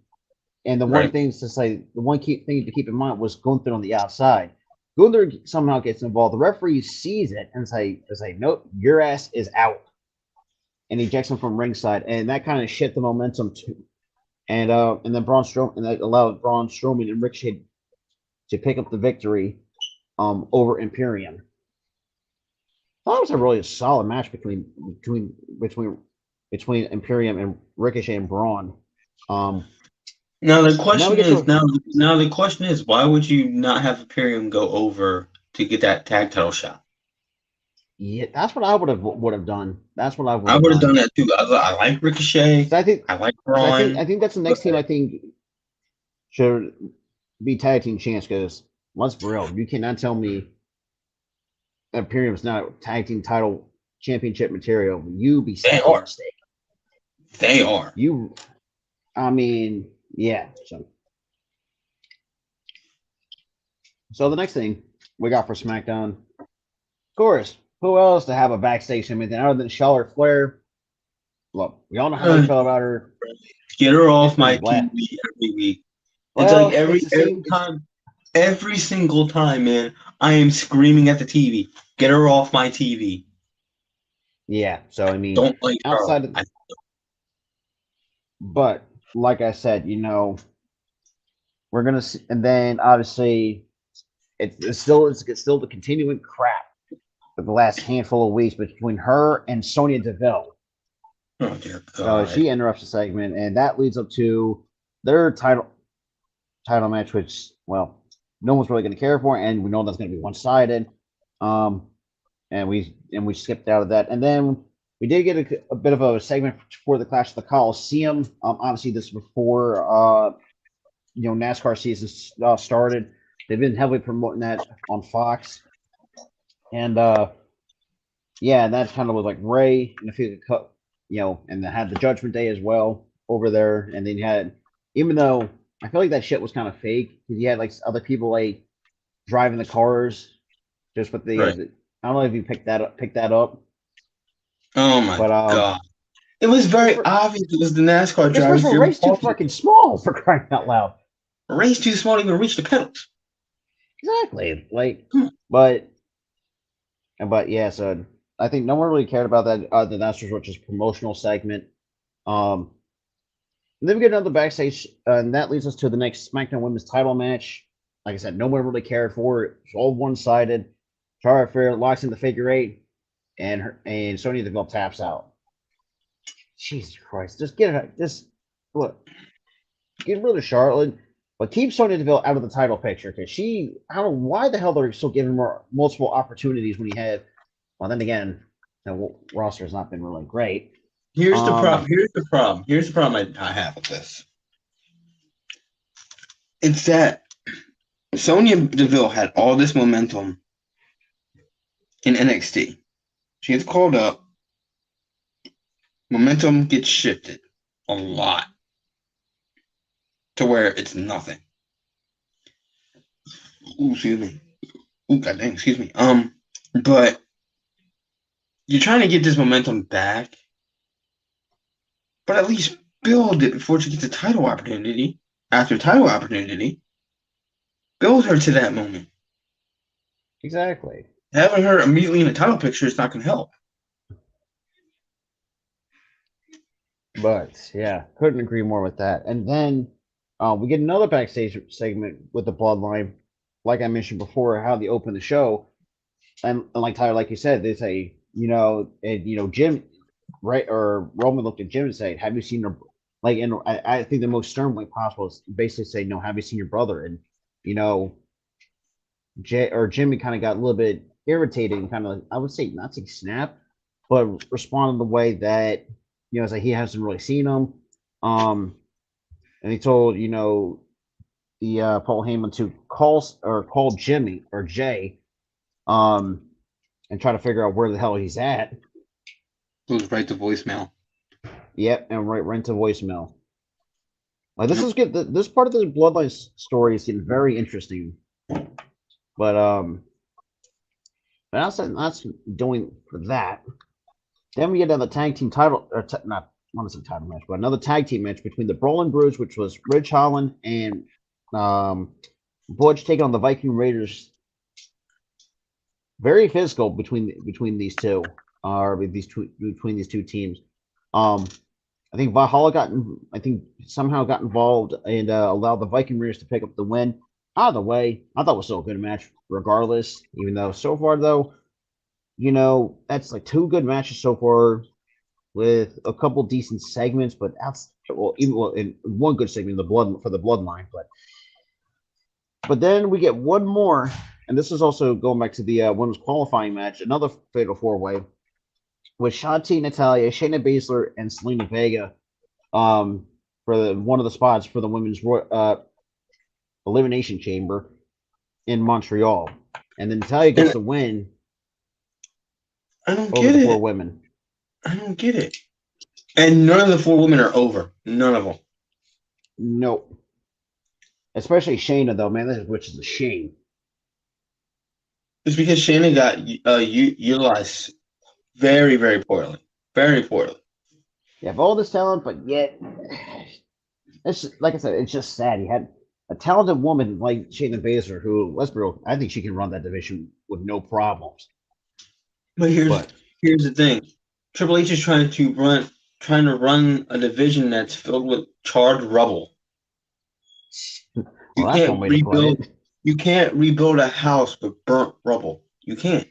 And the one right. thing to say, the one key thing to keep in mind was Gunther on the outside. Gunther somehow gets involved. The referee sees it and say, nope, your ass is out, and ejects him from ringside, and that kind of shit the momentum too. And then Braun Strowman, and that allowed Braun Strowman and Ricochet to pick up the victory over Imperium. That was a really solid match between Imperium and Ricochet and Braun. Um, Now the and then we question get is to now the question is why would you not have Imperium go over to get that tag title shot? yeah, that's what I would have done. That's what I would I have would have done done. that too. I like Ricochet. So I think I like because Braun. I think that's the But next team I think should be tag team champs. Because let's be real, you cannot tell me Imperium's not tag team title championship material. You be they sadly are. mistaken. They are. You, I mean, yeah. So the next thing we got for SmackDown, of course, who else to have a backstage anything other than Charlotte Flair? Look, we all know how we Uh, feel about her. Get her It's off pretty my bland. TV every week. It's like Well, it's the same. every single time, man. I am screaming at the TV. Get her off my TV. Yeah. So I mean, Don't like Charlotte. outside of, but like I said, we're gonna see, and then obviously it's still the continuing crap for the last handful of weeks between her and Sonya Deville. Oh dear So God. she interrupts the segment, and that leads up to their title match, which no one's really going to care for, and we know that's going to be one sided. Um, and we skipped out of that, and then we did get a bit of a segment for the Clash of the Coliseum. Obviously, this is before NASCAR season started. They've been heavily promoting that on Fox, and yeah, and that kind of was like Ray and a few cut, and they had the Judgment Day as well over there, and then you had, even though I feel like that shit was kind of fake, because you had like other people like driving the cars, just with Right. I don't know if you picked that up, Oh my but God. It was because very obvious it was the NASCAR first drivers of all, during Ray's too caution. fucking small for crying out loud. Ray's too small to even reach the pedals. Exactly. Like, Come on. but yeah. So I think no one really cared about that. The Masters, which is promotional segment. Um, and then we get another backstage, and that leads us to the next SmackDown Women's Title match. Like I said, no one really cared for it. It's all one sided. Charlotte Flair locks in the figure eight, and Sonya Deville taps out. Jesus Christ! Just get it. Just look. Get rid of Charlotte, but keep Sonya Deville out of the title picture because I don't know why the hell they're still giving her multiple opportunities when you have. Well, then again, the roster has not been really great. Here's the problem. Here's the problem. Here's the problem I have with this. It's that Sonya Deville had all this momentum in NXT. She gets called up. Momentum gets shifted a lot to where it's nothing. Ooh, excuse me. Ooh, goddamn, excuse me. But you're trying to get this momentum back, but at least build it before she gets a title opportunity. After title opportunity, build her to that moment. Exactly. Having her immediately in the title picture is not going to help. But yeah, couldn't agree more with that. And then we get another backstage segment with the Bloodline. Like I mentioned before, how they open the show, and like Tyler, like you said, they say, Jim, right, or Roman looked at Jim and said, "Have you seen her?" Like, and I think the most stern way possible is basically say, "No, have you seen your brother?" And you know, Jimmy kind of got a little bit irritated and kind of, I would say, not say snap, but responded the way that it's like he hasn't really seen him. And he told the Paul Heyman to call Jimmy or Jay, um, and try to figure out where the hell he's at. Goes right to voicemail. Yep, and right into voicemail. Like this is good. This part of the Bloodline story is getting very interesting. But that's doing for that. Then we get another tag team title, or not, I want to say title match, but another tag team match between the Brawling Brutes, which was Ridge Holland and Butch taking on the Viking Raiders. Very physical between these two, or between these two teams. I think somehow got involved and allowed the Viking Raiders to pick up the win. Either way, I thought it was still a good match, regardless. Even though so far though, that's like two good matches so far with a couple decent segments, but in one good segment, the bloodline. But then we get one more, and this is also going back to the women's qualifying match, another fatal four way with Shanti, Natalia, Shayna Baszler, and Selena Vega, for one of the spots for the women's elimination chamber in Montreal, and then Natalia gets the win. I don't get it. 4 women. I don't get it. And none of the 4 women are over. None of them. Nope. Especially Shayna, though, man, which is a shame. It's because Shayna got utilized very, very poorly. Very poorly. You have all this talent, but yet, it's like I said, it's just sad. You had a talented woman like Shayna Baszler, who, let's be real, I think she can run that division with no problems. But here's the thing: Triple H is trying to run a division that's filled with charred rubble. Well, that's one way to put it. You can't rebuild a house with burnt rubble. You can't.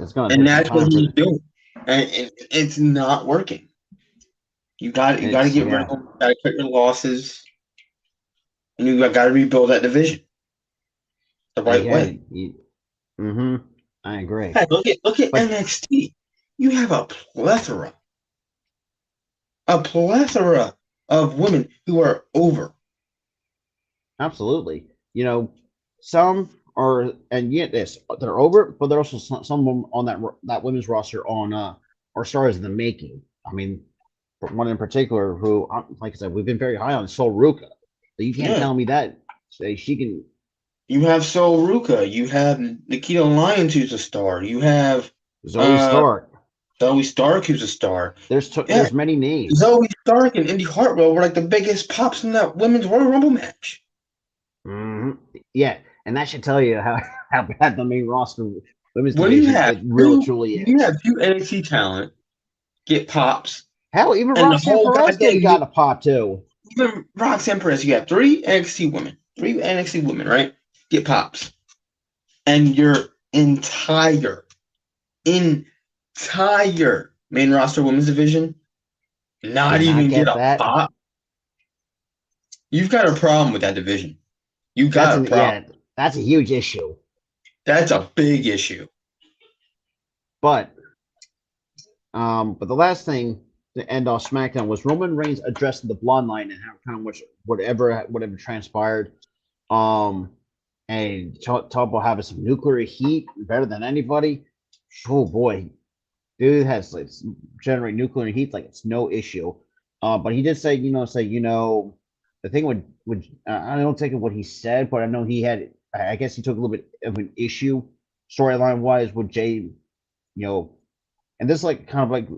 And that's what he's doing, and it's not working. You got to get rid of them. You got to cut your losses, and you got to rebuild that division the right way. I agree. Hey, look at NXT. You have a plethora of women who are over. Absolutely. Some are, and yet they're over, but there are also some on that women's roster are stars in the making. I mean, one in particular who, like I said, we've been very high on, Sol Ruka. So you can't tell me that she can. You have Sol Ruka. You have Nikita Lyons, who's a star. You have Zoe Stark. Zoe Stark, who's a star. There's many names. Zoe Stark and Indy Hartwell were like the biggest pops in that women's Royal Rumble match. Mm-hmm. Yeah, and that should tell you how, how bad the main roster women's What do you division have? it really truly You is. have two NXT talent get pops, Hell, even and the Roxanne whole Perez goddamn got a pop too. even Roxanne Perez. You have three NXT women, right? Get pops, and your entire main roster women's division Did not not even get get a that. pop. You've got a problem with that division. You That's got a an problem. yeah, that's a huge issue. That's a big issue. But but the last thing to end off SmackDown was Roman Reigns addressing the bloodline and how kind of much whatever transpired. Um, and talk about having some nuclear heat better than anybody. Oh boy, dude has like generate nuclear heat like it's no issue. But he did say, the thing would I don't take it what he said, but I know he had. I guess he took a little bit of an issue storyline wise with Jay, and this like kind of like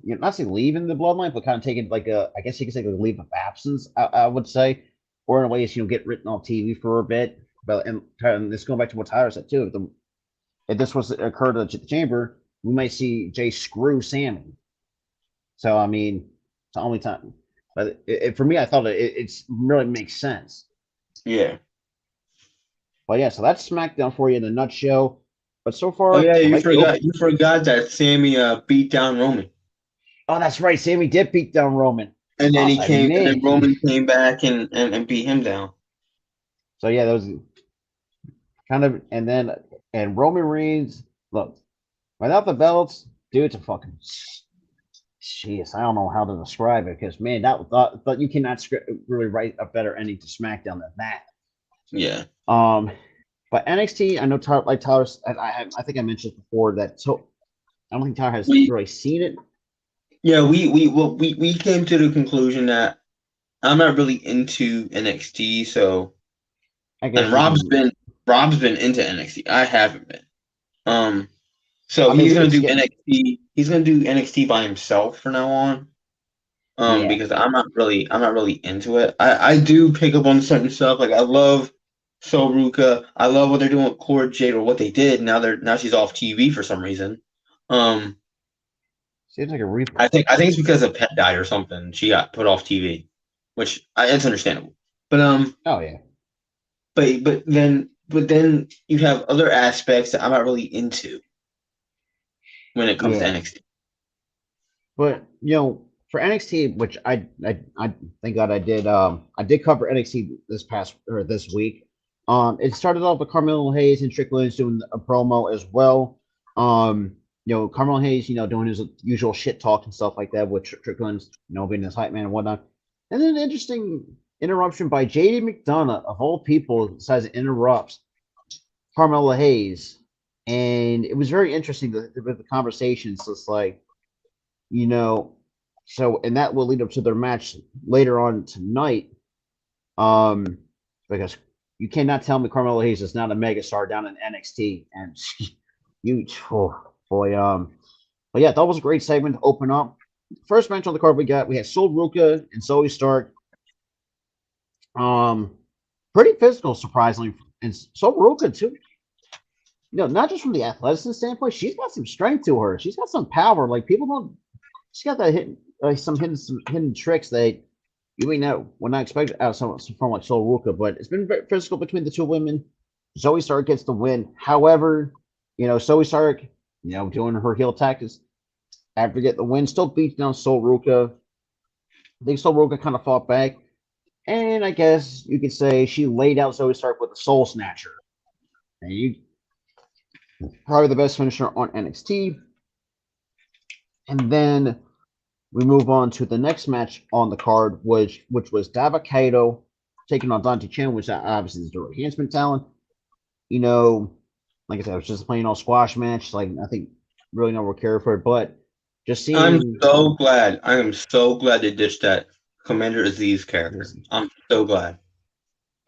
not saying leaving the bloodline, but kind of taking like I guess you could say like a leave of absence. I would say, or in a way, is get written off TV for a bit. But and this going back to what Tyler said too. If this was occurred at the chamber, we might see Jay screw Sammy. So I mean, it's the only time. But for me, I thought it's really makes sense. Yeah. But yeah, so that's SmackDown for you in a nutshell. But so Oh far, yeah, I like the open. you forgot that Sammy beat down Roman. Oh, that's right. Sammy did beat down Roman. And then and then Man. Roman came back and beat him down. So yeah, those kind of, and Roman Reigns. Look, without the belts, dude, it's a fucking. Jeez, I don't know how to describe it because man, but you cannot really write a better ending to SmackDown than that. Yeah. But NXT, I know like Tyler, I think I mentioned before that. So I don't think Tyler has We really seen it. yeah we came to the conclusion that I'm not really into NXT, so I guess and you can. Rob's been into NXT. I haven't been. So I mean, he's we gonna could do skip. NXT. He's gonna do NXT by himself from now on. Yeah, Because I'm not really into it. I do pick up on certain stuff. Like I love Sol Ruka. I love what they're doing with Core Jade or what they did. Now she's off TV for some reason. Um, seems like a I think it's because a pet died or something. She got put off TV, which it's understandable. But Oh yeah, but then you have other aspects that I'm not really into when it comes to yeah. NXT. But for NXT, which I thank God I did. I did cover NXT this week. It started off with Carmelo Hayes and Strickland's doing a promo as well. Carmelo Hayes, doing his usual shit talk and stuff like that, with Strickland's, being his hype man and whatnot. And then an interesting interruption by JD McDonough, of all people, decides to interrupt Carmelo Hayes. And it was very interesting with the conversations. So it's like, you know, and that will lead up to their match later on tonight. Um, because you cannot tell me Carmelo Hayes is not a megastar down in NXT, and oh boy, but yeah, that was a great segment to open up. First match on the card we had Sol Ruka and Zoe Stark. Um, Pretty physical, surprisingly, and Sol Ruka too. Not just from the athleticism standpoint, she's got some strength to her. She's got some power. Like people don't. She's got that hidden, some hidden tricks that you may not would not expect out of from like Sol Ruka. But it's been very physical between the two women. Zoe Stark gets the win. However, Zoe Stark, doing her heel tactics after getting the win, still beats down Sol Ruka. I think Sol Ruka kind of fought back, and I guess you could say she laid out Zoe Stark with a Soul Snatcher. And you probably the best finisher on NXT. And then we move on to the next match on the card, which was Dabba-Kato taking on Dante Chen, which obviously is the enhancement talent. Like I said, it was just a plain old squash match. Like I think really no one cared for it, but just I'm seeing. so glad. I am so glad they ditched that Commander Aziz character. I'm so glad.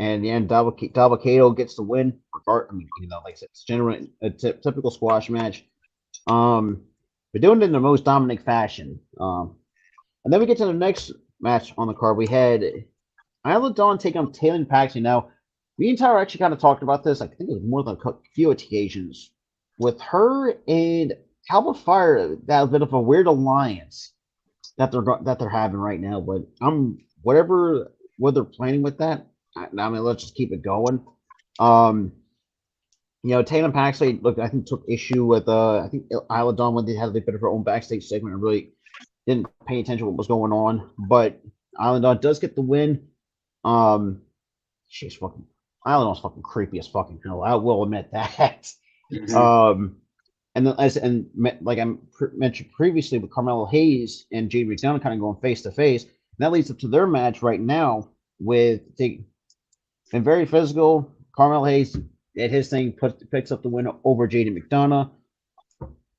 And the end, Dabba-Kato gets the win. Like I said, it's generally a typical squash match. We're doing it in the most dominant fashion. And then we get to the next match on the card. We had Isla Dawn take on Taylor Paxton. Now, Me and Tyler actually kind of talked about this. I think it was more than a few occasions with her and Cowboy Fire. That bit of a weird alliance that they're having right now. But I'm whatever what they're planning with that. I mean, let's just keep it going. Um, Tatum Paxley, look, I think took issue with I think Isla Dawn when they had a bit of her own backstage segment and really didn't pay attention to what was going on. But Isla Dawn does get the win. Um, she's fucking Isla Dawn's fucking creepy as fucking hell. I will admit that. Um, and then like I mentioned previously with Carmelo Hayes and Jade McDonough kind of going face to face, that leads up to their match right now with been very physical. Carmelo Hayes did his thing, picks up the win over Jaden McDonough.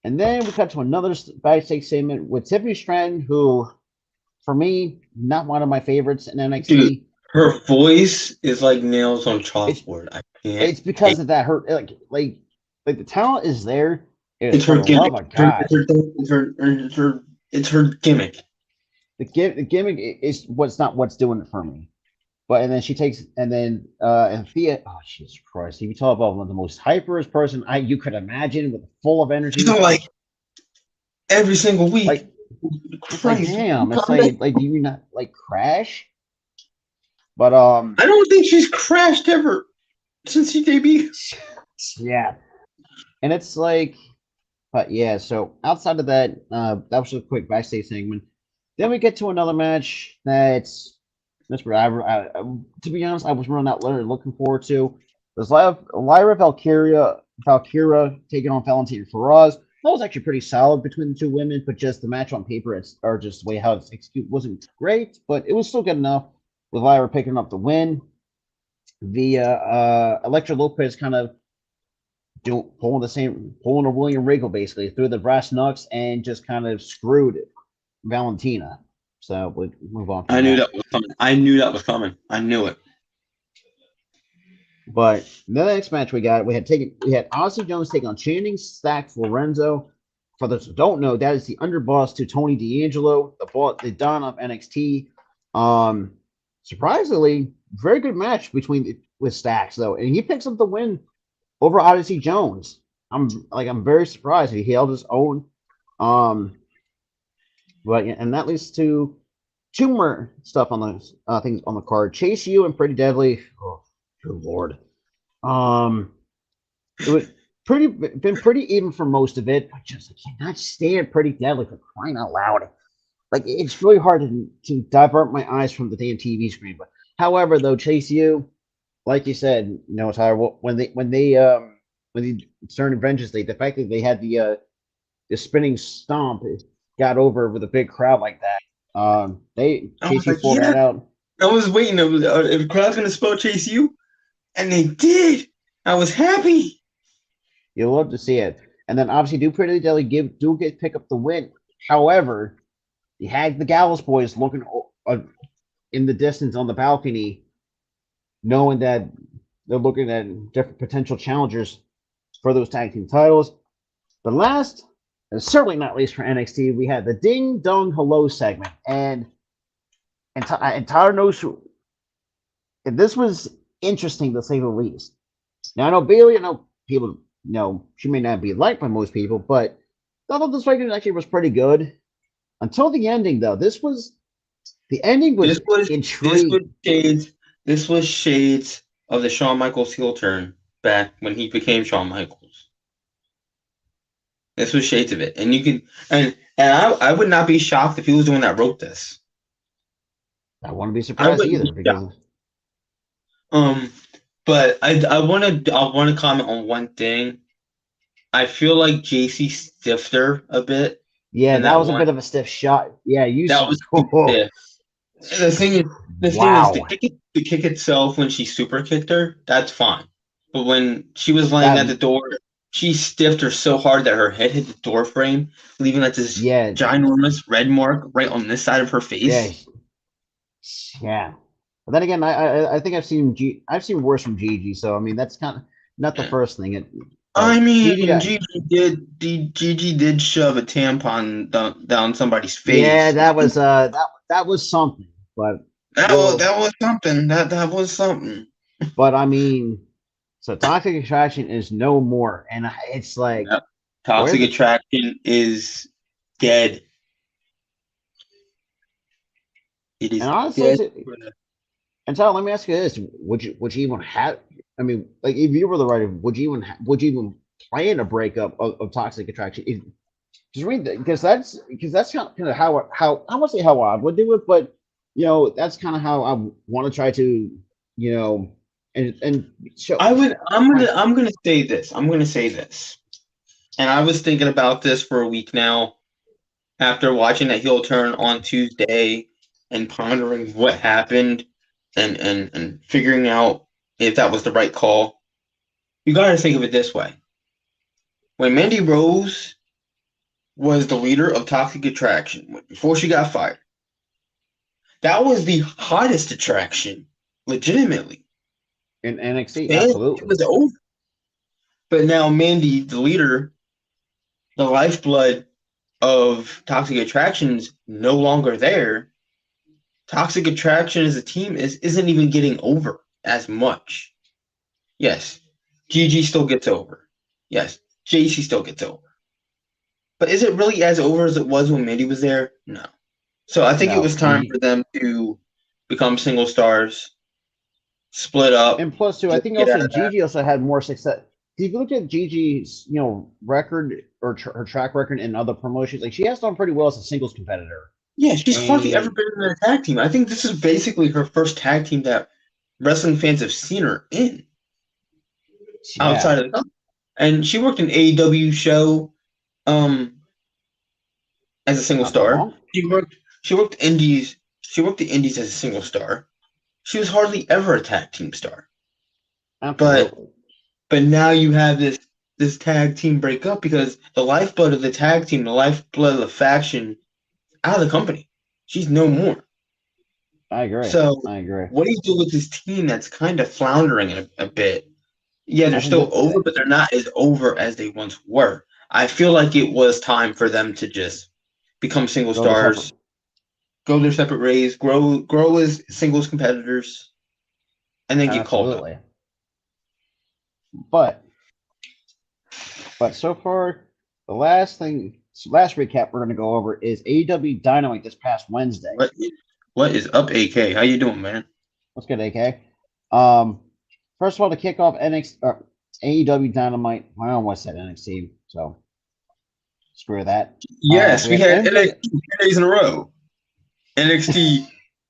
And then we cut to another backstage segment with Tiffany Stratton, who, for me, not one of my favorites in NXT. Dude, her voice is like nails on chalkboard. I can't. It's because of that. Her like the talent is there. It's her gimmick. It's her gimmick. The gimmick is what's doing it for me. But and then she takes and Thea. Oh Jesus Christ! You talk about one of the most hyperest person you could imagine, with full of energy. She's like every single week. Like damn, it's like do you not like crash? But I don't think she's crashed ever since she debuted. Yeah, and it's like, but yeah. So outside of that, that was just a quick backstage segment. Then we get to another match that's where to be honest, I was really not looking forward to. There's Lyra Valkyria taking on Valentina Feroz. That was actually pretty solid between the two women, but just the match on paper, or just the way how it's executed, wasn't great, but it was still good enough with Lyra picking up the win. The Elektra Lopez kind of pulling a William Regal basically through the brass knucks and just kind of screwed Valentina. So we'll move on. I knew that was coming. I knew it. But the next match we had Odyssey Jones taking on Channing Stacks Lorenzo. For those who don't know, that is the underboss to Tony D'Angelo, the Don of NXT. Surprisingly, very good match with Stacks though, and he picks up the win over Odyssey Jones. I'm very surprised he held his own. But and that leads to two more stuff on the things on the card. Chase U and Pretty Deadly. Oh, good lord. It was been pretty even for most of it. I cannot stand Pretty Deadly for crying out loud. Like it's really hard to divert my eyes from the damn TV screen. But however, though, Chase U, like you said, Tyler, when they started Vengeance Day, the fact that they had the spinning stomp got over with a big crowd like that. Chase U pulled that out. I was waiting. If the crowd's gonna spell Chase U, and they did. I was happy. You'll love to see it. And then obviously do Pretty Deadly pick up the win. However, you had the Gallows Boys looking in the distance on the balcony, knowing that they're looking at different potential challengers for those tag team titles. The last, and certainly not least for NXT, we had the Ding Dong Hello segment. And Tyler knows who. And this was interesting to say the least. Now I know Bailey, people she may not be liked by most people, but I thought this segment actually was pretty good. Until the ending, though. The ending was intriguing. This was shades of the Shawn Michaels heel turn back when he became Shawn Michaels. This was shades of it. And you can and I would not be shocked if he was the one that wrote this. I wouldn't be surprised either because but I want to comment on one thing. I feel like JC stiffed her a bit. Yeah, that was a bit of a stiff shot. Yeah, that was stiff. The thing is, the kick itself when she super kicked her, that's fine. But when she was laying at the door, she stiffed her so hard that her head hit the door frame, leaving like this ginormous red mark right on this side of her face. Yeah. But then again, I think I've seen worse from Gigi, so I mean that's kind of not the first thing. Gigi did shove a tampon down somebody's face. Yeah, that was something. But that was something. That was something. But I mean, so Toxic Attraction is no more, and it's like, Yep. where Toxic the Attraction is dead. It and is honestly, dead. and Tyler, let me ask you this: would you even have? I mean, like, if you were the writer, would you even plan a breakup of Toxic Attraction? Just read that, because that's kind of how I won't say how I would do it, but that's kind of how I want to try to you know and show. I would. I'm Try, gonna. I'm gonna say this. I'm gonna say this. And I was thinking about this for a week now after watching that heel turn on Tuesday and pondering what happened and figuring out if that was the right call. You gotta think of it this way. When Mandy Rose was the leader of Toxic Attraction before she got fired, that was the hottest attraction, legitimately. in NXT, And it absolutely. was over. But now Mandy, the leader, the lifeblood of Toxic Attraction's no longer there. Toxic Attraction as a team isn't even getting over as much. Yes, Gigi still gets over. Yes, JC still gets over. But is it really as over as it was when Mandy was there? No. So I think it was No, and time for them to become single stars, split up, plus too, I just think get also out of that. Gigi also had more success. If you look at Gigi's record or her track record in other promotions, like, she has done pretty well as a singles competitor. Yeah, she's hardly ever And been in a tag team. I think this is basically her first tag team that wrestling fans have seen her in yeah, outside of the company. And she worked an AEW show um as a single not too star. long. She worked indies. She worked the indies as a single star. She was hardly ever a tag team star. But Absolutely. but now you have this tag team breakup because the lifeblood of the tag team, the lifeblood of the faction, out of the company. She's no more. I agree. So I agree. what do you do with this team that's kind of floundering a bit? Yeah, they're I think still that's over, but they're not as over as they once were. I feel like it was time for them to just become single go the separate. stars, go their separate ways, grow as singles competitors, and then get called up. Absolutely. But so far, last recap we're going to go over is AEW Dynamite this past Wednesday. What is up, AK? How you doing, man? Let's get AK. Um, First of all, to kick off AEW Dynamite, I almost said NXT, so screw that. Yes, We we have had MJ. NXT 2 days in a row. NXT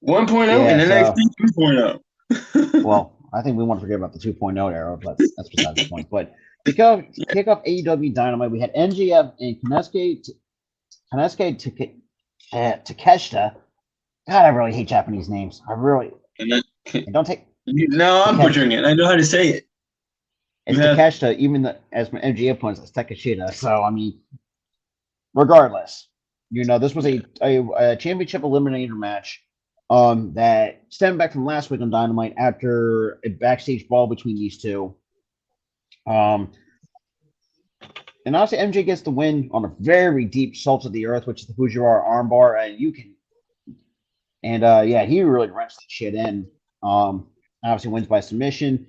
1.0 Yeah, and so, NXT 2.0. well, I think we want to forget about the 2.0 era, but that's besides the point. But to kick off AEW Dynamite, we had MJF and Kanasuke Takeshita. God, I really hate Japanese names. I really. And then, And don't take no, I'm Takesh. butchering it. I know how to say it. You It's have Takeshita, even as my MGF points, it's Takeshita. So I mean, regardless, this was a championship eliminator match. That stemmed back from last week on Dynamite after a backstage brawl between these two. Um, and obviously MJ gets the win on a very deep salt of the earth, which is the Fujiwara armbar, and yeah, he really wrenched the shit in. Obviously wins by submission,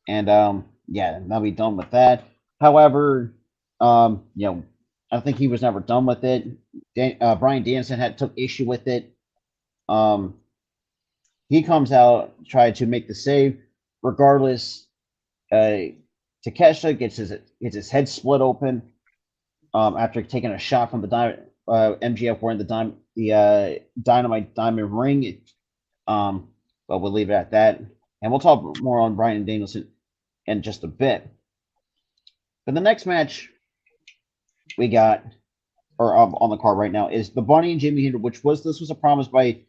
and yeah, now be done with that. However, I think he was never done with it. Brian Danielson took issue with it. Um, he comes out, tried to make the save. Regardless, Takeshita gets his head split open after taking a shot from the MGF wearing the Dynamite Diamond ring. But we'll leave it at that, and we'll talk more on Brian Danielson in just a bit. But the next match we got, or on the card right now, is the Bunny and Jimmy Hater, this was a promise by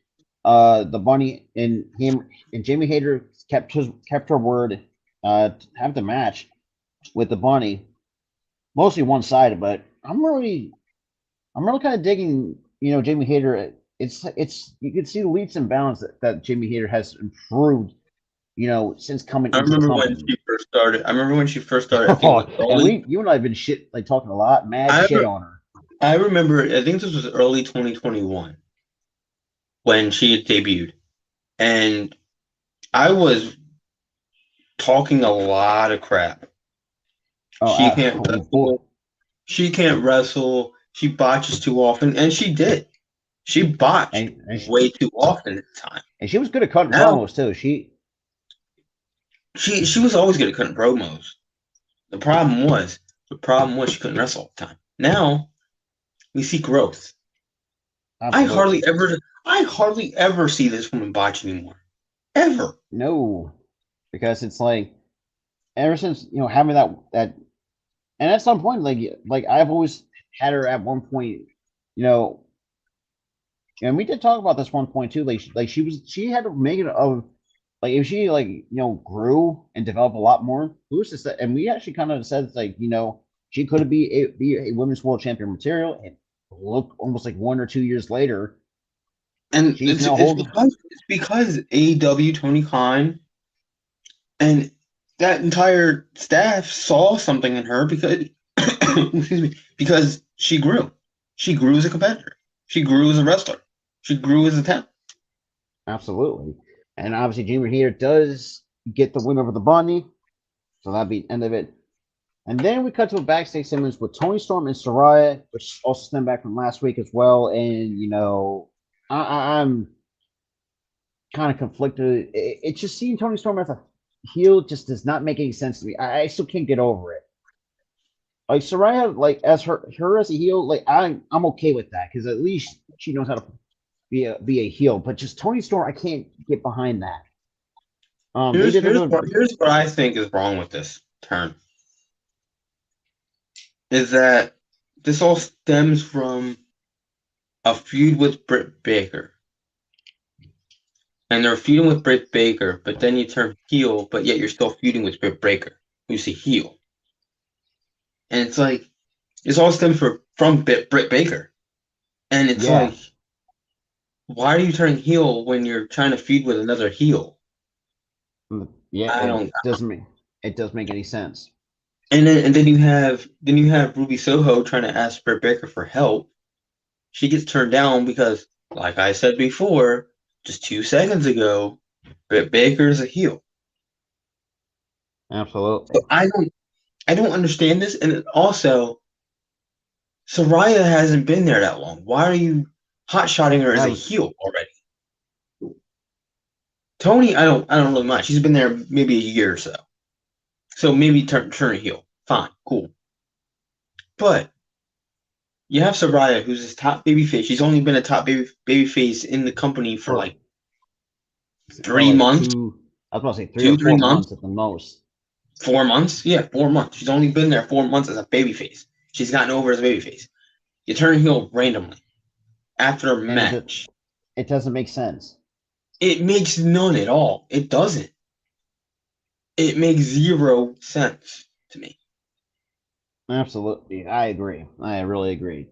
the Bunny, and him and Jimmy Hater kept her word to have the match with the Bunny, mostly one sided, but I'm really kind of digging Jimmy Hater. It's you can see the leaps and bounds that Jimmy Hater has improved since coming I into the remember when company. she first started. I remember when she first started. I think it Oh, was and early. you and I have been talking a lot, mad I shit remember, on her. I remember. I think this was early 2021 when she had debuted, and I was talking a lot of crap. Oh, She can't boy. wrestle. She can't wrestle. She botches too often, and she did. She botched And way too often at the time. and she was good at cutting Now promos too. she was always good at cutting promos. The problem was she couldn't wrestle all the time. Now we see growth. I hardly Absolutely. ever I hardly ever see this woman botch anymore. Ever. No, because it's like ever since having that, and at some point, like I've always had her at one point, you know, and we did talk about this one point too. She had to make it of like if she grew and developed a lot more. Who's to say? And we actually kind of said she could be a women's world champion material, and look almost like 1 or 2 years later, And she's it's now it's holding. because it's because AEW Tony Khan and that entire staff saw something in her because excuse me, because she grew. She grew as a competitor. She grew as a wrestler. She grew as a talent. Absolutely. And obviously, Junior here does get the win over the Bunny. So that'd be the end of it. And then we cut to a backstage segment with Tony Storm and Saraya, which also stemmed back from last week as well. And, I'm kind of conflicted. It's just seeing Tony Storm as a heel just does not make any sense to me. I still can't get over it. Like Saraya, like as her as a heel, like I'm okay with that because at least she knows how to be a heel. But just Tony Storm, I can't get behind that. They Here's did a here's good. what here's what I think is wrong with this turn. Is that this all stems from a feud with Britt Baker. And they're feuding with Britt Baker, but then you turn heel, but yet you're still feuding with Britt Baker, who's a heel. And it's like this all stems from Britt Baker. And it's Yeah, like, why are you turning heel when you're trying to feud with another heel? yeah, I it don't. doesn't make any sense. And then you have Ruby Soho trying to ask Britt Baker for help. She gets turned down because, like I said before, just 2 seconds ago, Britt Baker is a heel. Absolutely. So I don't understand this. And also, Soraya hasn't been there that long. Why are you hot-shotting her as I a was heel already? Tony, I don't really mind. She's been there maybe a year or so. So maybe turn her heel. Fine, cool. But you have Soraya, who's this top babyface. She's only been a top babyface in the company for for like for three like months, two. I was about to say three or two, three four months, months at the most. 4 months. Yeah, 4 months. She's only been there 4 months as a babyface. She's gotten over as a babyface. You turn heel randomly after a And match. it doesn't make sense. It makes none at all. It doesn't. It makes zero sense to me. Absolutely, I agree. I really agree.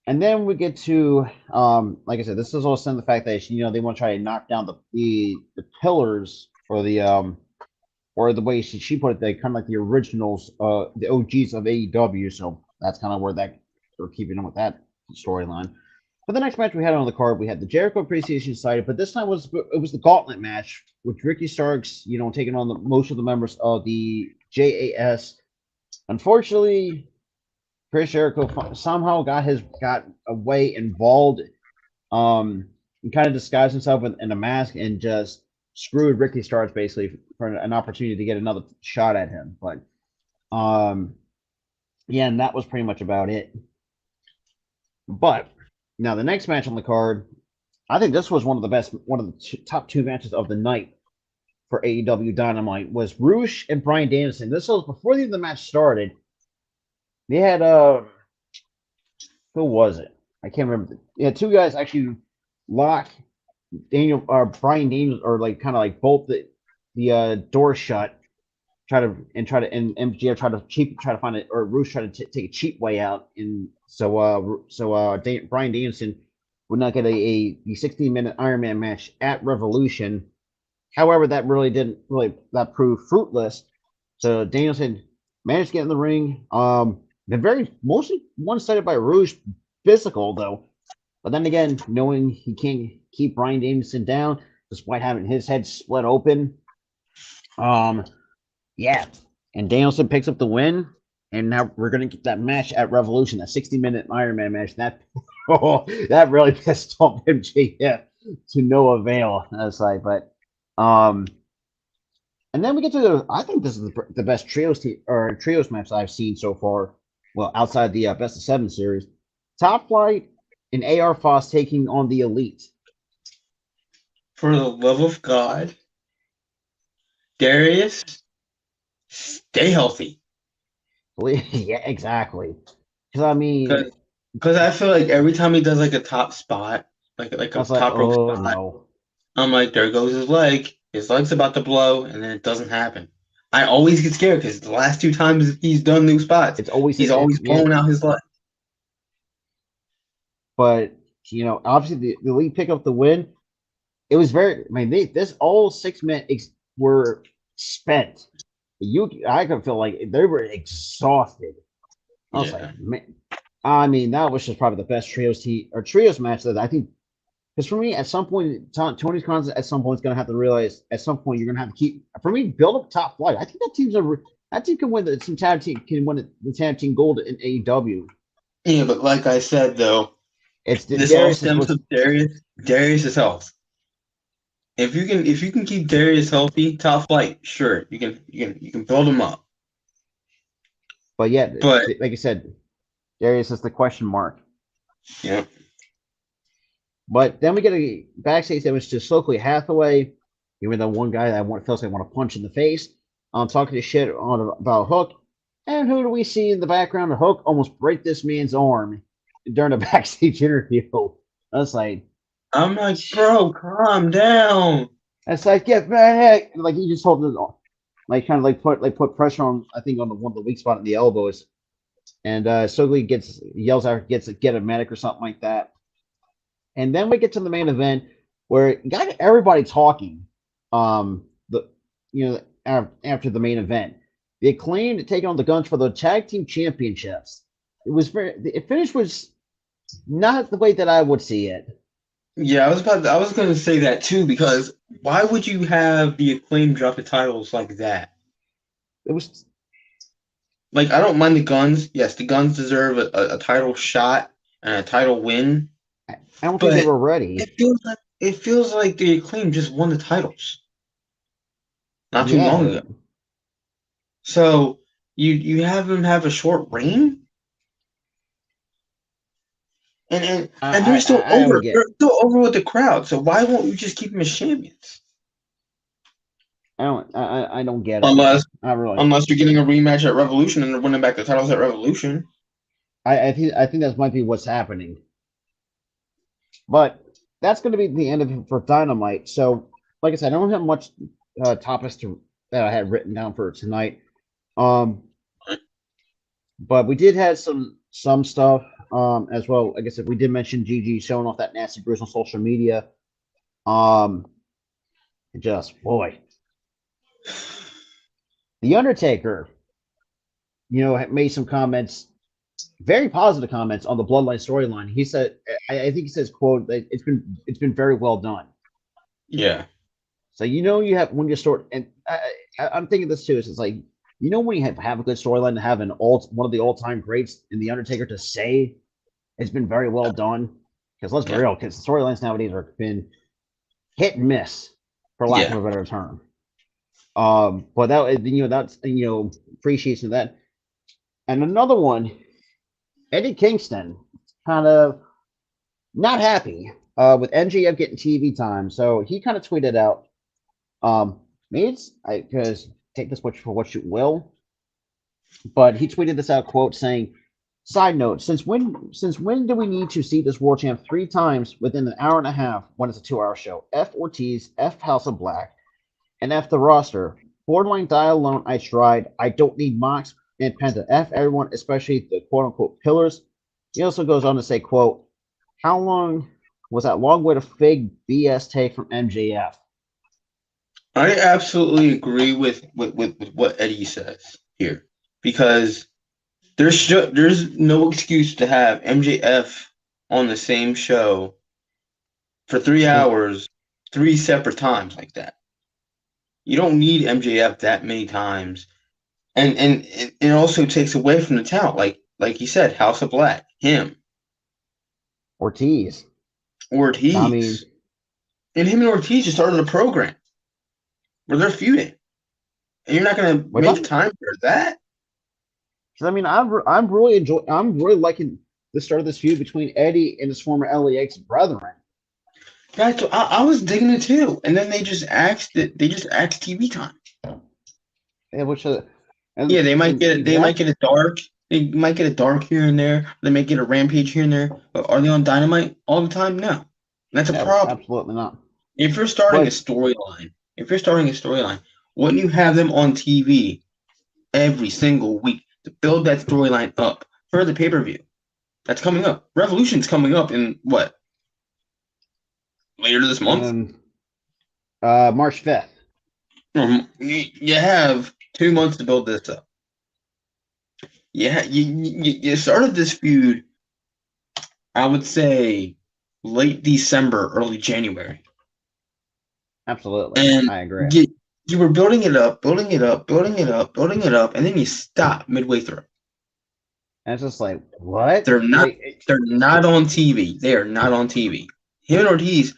And then we get to, like I said, this is also the fact that they want to try to knock down the pillars or the way she put it, they kind of like the originals, the OGs of AEW. So that's kind of where we're keeping on with that storyline. For the next match we had on the card, we had the Jericho Appreciation Society, but this time it was the Gauntlet match with Ricky Starks, taking on most of the members of the JAS. Unfortunately, Chris Jericho somehow got a way involved, and kind of disguised himself in a mask and just screwed Ricky Starks basically for an opportunity to get another shot at him. But yeah, and that was pretty much about it. But now the next match on the card, I think this was one of the top two matches of the night for AEW Dynamite was Roosh and Bryan Danielson. This was before the match started. They had who was it? I can't remember. Yeah, two guys actually lock Bryan Danielson or like kind of like bolt the door shut. And MJF try to find it, or Roosh try to take a cheap way out, and Bryan Danielson would not get the 16-minute Iron Man match at Revolution. However, that proved fruitless. So Danielson managed to get in the ring. Been very mostly one-sided by Rouge, physical though. But then again, knowing he can't keep Bryan Danielson down, despite having his head split open, Um, yeah, and Danielson picks up the win, and now we're gonna get that match at Revolution, that 60-minute Iron Man match. That that really pissed off MJF to no avail. That's like, but um, and then we get to I think this is the best trios match I've seen so far. Well, outside the best of seven series, Top Flight and AR Foss taking on the Elite. For the love of God, Darius, stay healthy. Yeah, exactly. Because I mean, Because I feel like every time he does like a top spot, like I a was like, top rope oh spot, no. I'm like, there goes his leg. His leg's about to blow, and then it doesn't happen. I always get scared because the last two times he's done new spots, It's always he's always yeah. blown out his leg. But obviously the Elite pick up the win. It was very. I mean, this all 6 minutes were spent. I could feel like they were exhausted. I was Yeah. like, man. I mean, that was just probably the best trios match that I think. Because for me, at some point, Tony's Khan at some point is going to have to realize at some point you're going to have to keep. For me, build up Top Flight. I think that team can win the tag team gold in AEW. Yeah, but like I said though, It's this all Darius is stems supposed. from Darius' health. If you can keep Darius healthy, top flight, sure, you can build him up. But yeah, But like I said, Darius is the question mark. yeah, But then we get a backstage that was just Stokely Hathaway, even though one guy that feels like I want to punch in the face, talking to shit about Hook. And who do we see in the background? Hook almost break this man's arm during a backstage interview. I was like, I'm like, bro, calm down. it's like get back. Like he just told his like kind of put pressure on I think on the one of the weak spot in the elbows. And Stokely yells out get a medic or something like that. And then we get to the main event where it got everybody talking. The after the main event, the Acclaimed to take on the Guns for the tag team championships. The finish was not the way that I would see it. Yeah, I was gonna say that too because why would you have the Acclaim drop the titles like that? It was Like, I don't mind the Guns. Yes, the Guns deserve a title shot and a title win, I don't think they but were ready. it feels like the Acclaim just won the titles not too long Yeah, ago. So you have them have a short reign, and they're still I don't over. get. They're still over with the crowd. So why won't you just keep them as champions? I don't get it. Unless I really. unless you're getting a rematch at Revolution and they're winning back the titles at Revolution. I think that might be what's happening. But that's going to be the end of it for Dynamite. So, like I said, I don't have much topics that I had written down for tonight. Um, but we did have some stuff as well. Like I said, we did mention Gigi showing off that nasty bruise on social media. Um, just boy, the Undertaker, made some comments, very positive comments on the Bloodline storyline. He said, I think he says, "quote that it's been very well done." Yeah, So you have when you start, and I'm thinking this too. It's like when you have a good storyline to have one of the all-time greats in the Undertaker to say it's been very well done. Because let's be yeah, real, because storylines nowadays have been hit and miss, for lack of yeah. a better term. But that's appreciation of that. And another one, Eddie Kingston, kind of not happy with MJF getting TV time, so he kind of tweeted out. Means because take this for what you will, but he tweeted this out quote saying, "Side note: since when do we need to see this world champ 3 times within an hour and a half when it's a 2 hour show? F Ortiz, F House of Black, and F the roster. Borderline die alone. I tried. I don't need Mox and Penta. F everyone, especially the quote unquote pillars." He also goes on to say, "quote How long was that long way to fake BS take from MJF?" I absolutely agree with what Eddie says here because there's no excuse to have MJF on the same show for 3 hours, 3 separate times like that. You don't need MJF that many times, and it also takes away from the talent. Like you said, House of Black, him, Ortiz. I mean, Ortiz, and him and Ortiz just started a program where they're feuding, and you're not gonna which make I'm, time for that. I mean, I'm really liking the start of this feud between Eddie and his former LAX brethren. That's I was digging it too, and then they just axed TV time. And which, Yeah, and they might exact, get a dark. They might get a dark here and there. They might get a rampage here and there. But are they on Dynamite all the time? No. That's a no, problem. absolutely not. If you're starting a But storyline, wouldn't you have them on TV every single week to build that storyline up for the pay-per-view? That's coming up. Revolution's coming up in what? Later this month? um, March 5th. You have 2 months to build this up. Yeah, you started this feud, I would say late December, early January. Absolutely, And I agree. you were building it up, building it up, building it up, building it up, and then you stop midway through. And it's just like what? They're not Like, they're not on TV. They are not on TV. Him and Ortiz,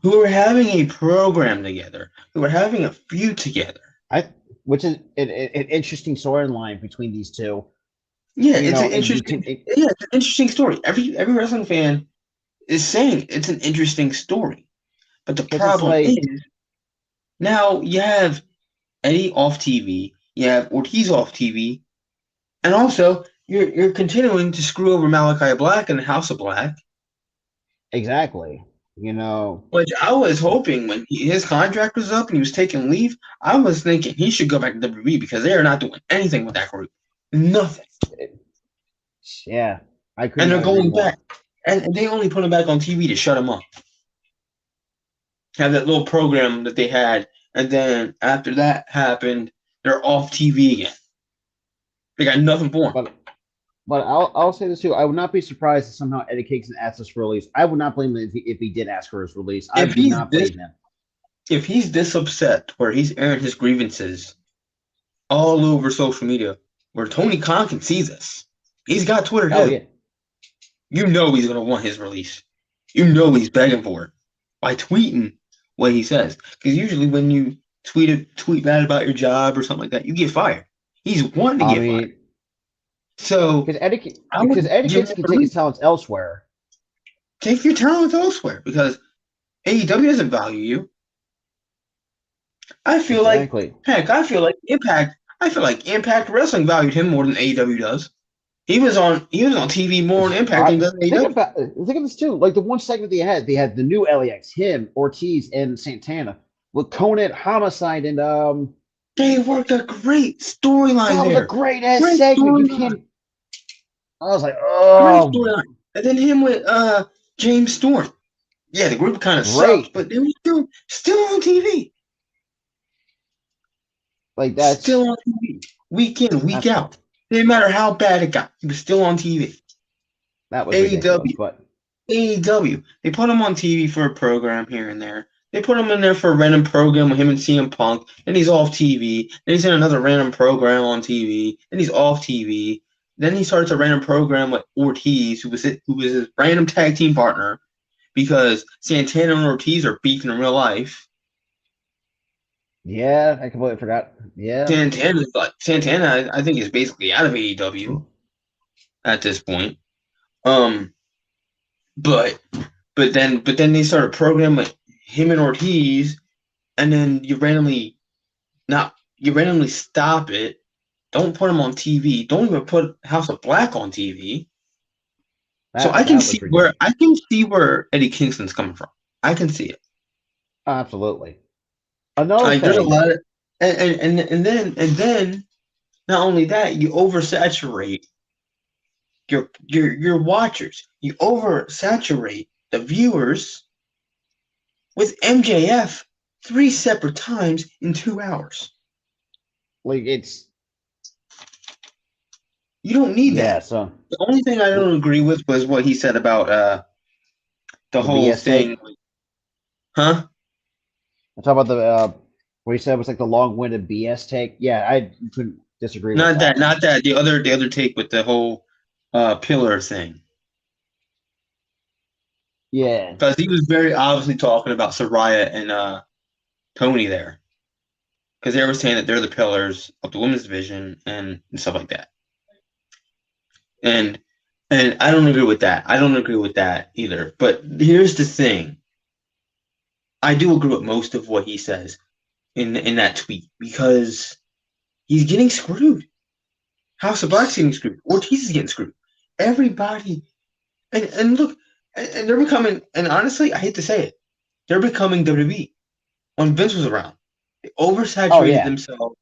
who are having a program together, who are having a feud together. I, which is an interesting storyline between these two. Yeah, You it's know, an and you interesting can, it, yeah, it's an interesting story. Every wrestling fan is saying it's an interesting story. But the it's just problem like is now you have Eddie off TV, you have Ortiz off TV, and also you're continuing to screw over Malachi Black and the House of Black. exactly. You know, Which I was hoping when his contract was up and he was taking leave, I was thinking he should go back to WWE because they are not doing anything with that group. Nothing. it, yeah, I could And they're not agree going more. back. And they only put him back on TV to shut him up. Have that little program that they had. And then after that happened, they're off TV again. They got nothing for him. But I'll say this too. I would not be surprised if somehow Eddie Kingston asked us for release. I would not blame him if he did ask for his release. I If would he's not this blame him. if he's this upset where he's airing his grievances all over social media, where Tony Khan can see this. He's got Twitter Oh too. yeah, You know he's gonna want his release. You know he's begging for it by tweeting what he says. Because usually when you tweet bad about your job or something like that, you get fired. He's wanting to I get fired. mean, So I Because would Eddie give him Kingston can a take his release. talents elsewhere. Take your talents elsewhere because AEW doesn't value you. I feel like Exactly. heck, I feel like Impact Wrestling valued him more than AEW does. He was on TV more in Impact than he does in AEW. Think of this too. Like the one segment they had the new LAX, him, Ortiz, and Santana with Conan Homicide, and They worked a great storyline that was a there. great ass Great segment. You storyline. can't. I was like, Great oh, storyline. And then him with James Storm. Yeah, the group kind of sucked, great. but they were still on TV. Like Still on TV. Week in, week that's out. Didn't matter how bad it got. He was still on TV. that was ridiculous. AEW. But AEW. They put him on TV for a program here and there. They put him in there for a random program with him and CM Punk. Then he's off TV. Then he's in another random program on TV. Then he's off TV. Then he starts a random program with Ortiz, who was his random tag team partner, because Santana and Ortiz are beefing in real life. yeah, I completely forgot. Yeah, Santana, I think, is basically out of AEW at this point. Um, but then they start a program with him and Ortiz, and then you randomly stop it. Don't put him on TV. Don't even put House of Black on TV. So that was ridiculous. I can see where Eddie Kingston's coming from. I can see it. Absolutely. Another Like there's a thing. lot of and then not only that, you oversaturate your watchers. You oversaturate the viewers with MJF 3 separate times in 2 hours. Like it's You don't need yeah. that. So The only thing I don't agree with was what he said about the the whole BS thing. tape. Huh? I'm talking about what he said was like the long-winded BS take. Yeah, I couldn't disagree with Not that, that. not that. The other take with the whole pillar thing, Yeah, because he was very obviously talking about Soraya and Tony there, because they were saying that they're the pillars of the women's division and stuff like that. And and I don't agree with that. I don't agree with that either. But here's the thing: I do agree with most of what he says in that tweet because he's getting screwed. House of Black's getting screwed. Ortiz is getting screwed. Everybody, and look, and they're becoming. And honestly, I hate to say it, they're becoming WWE when Vince was around. They oh oversaturated yeah, themselves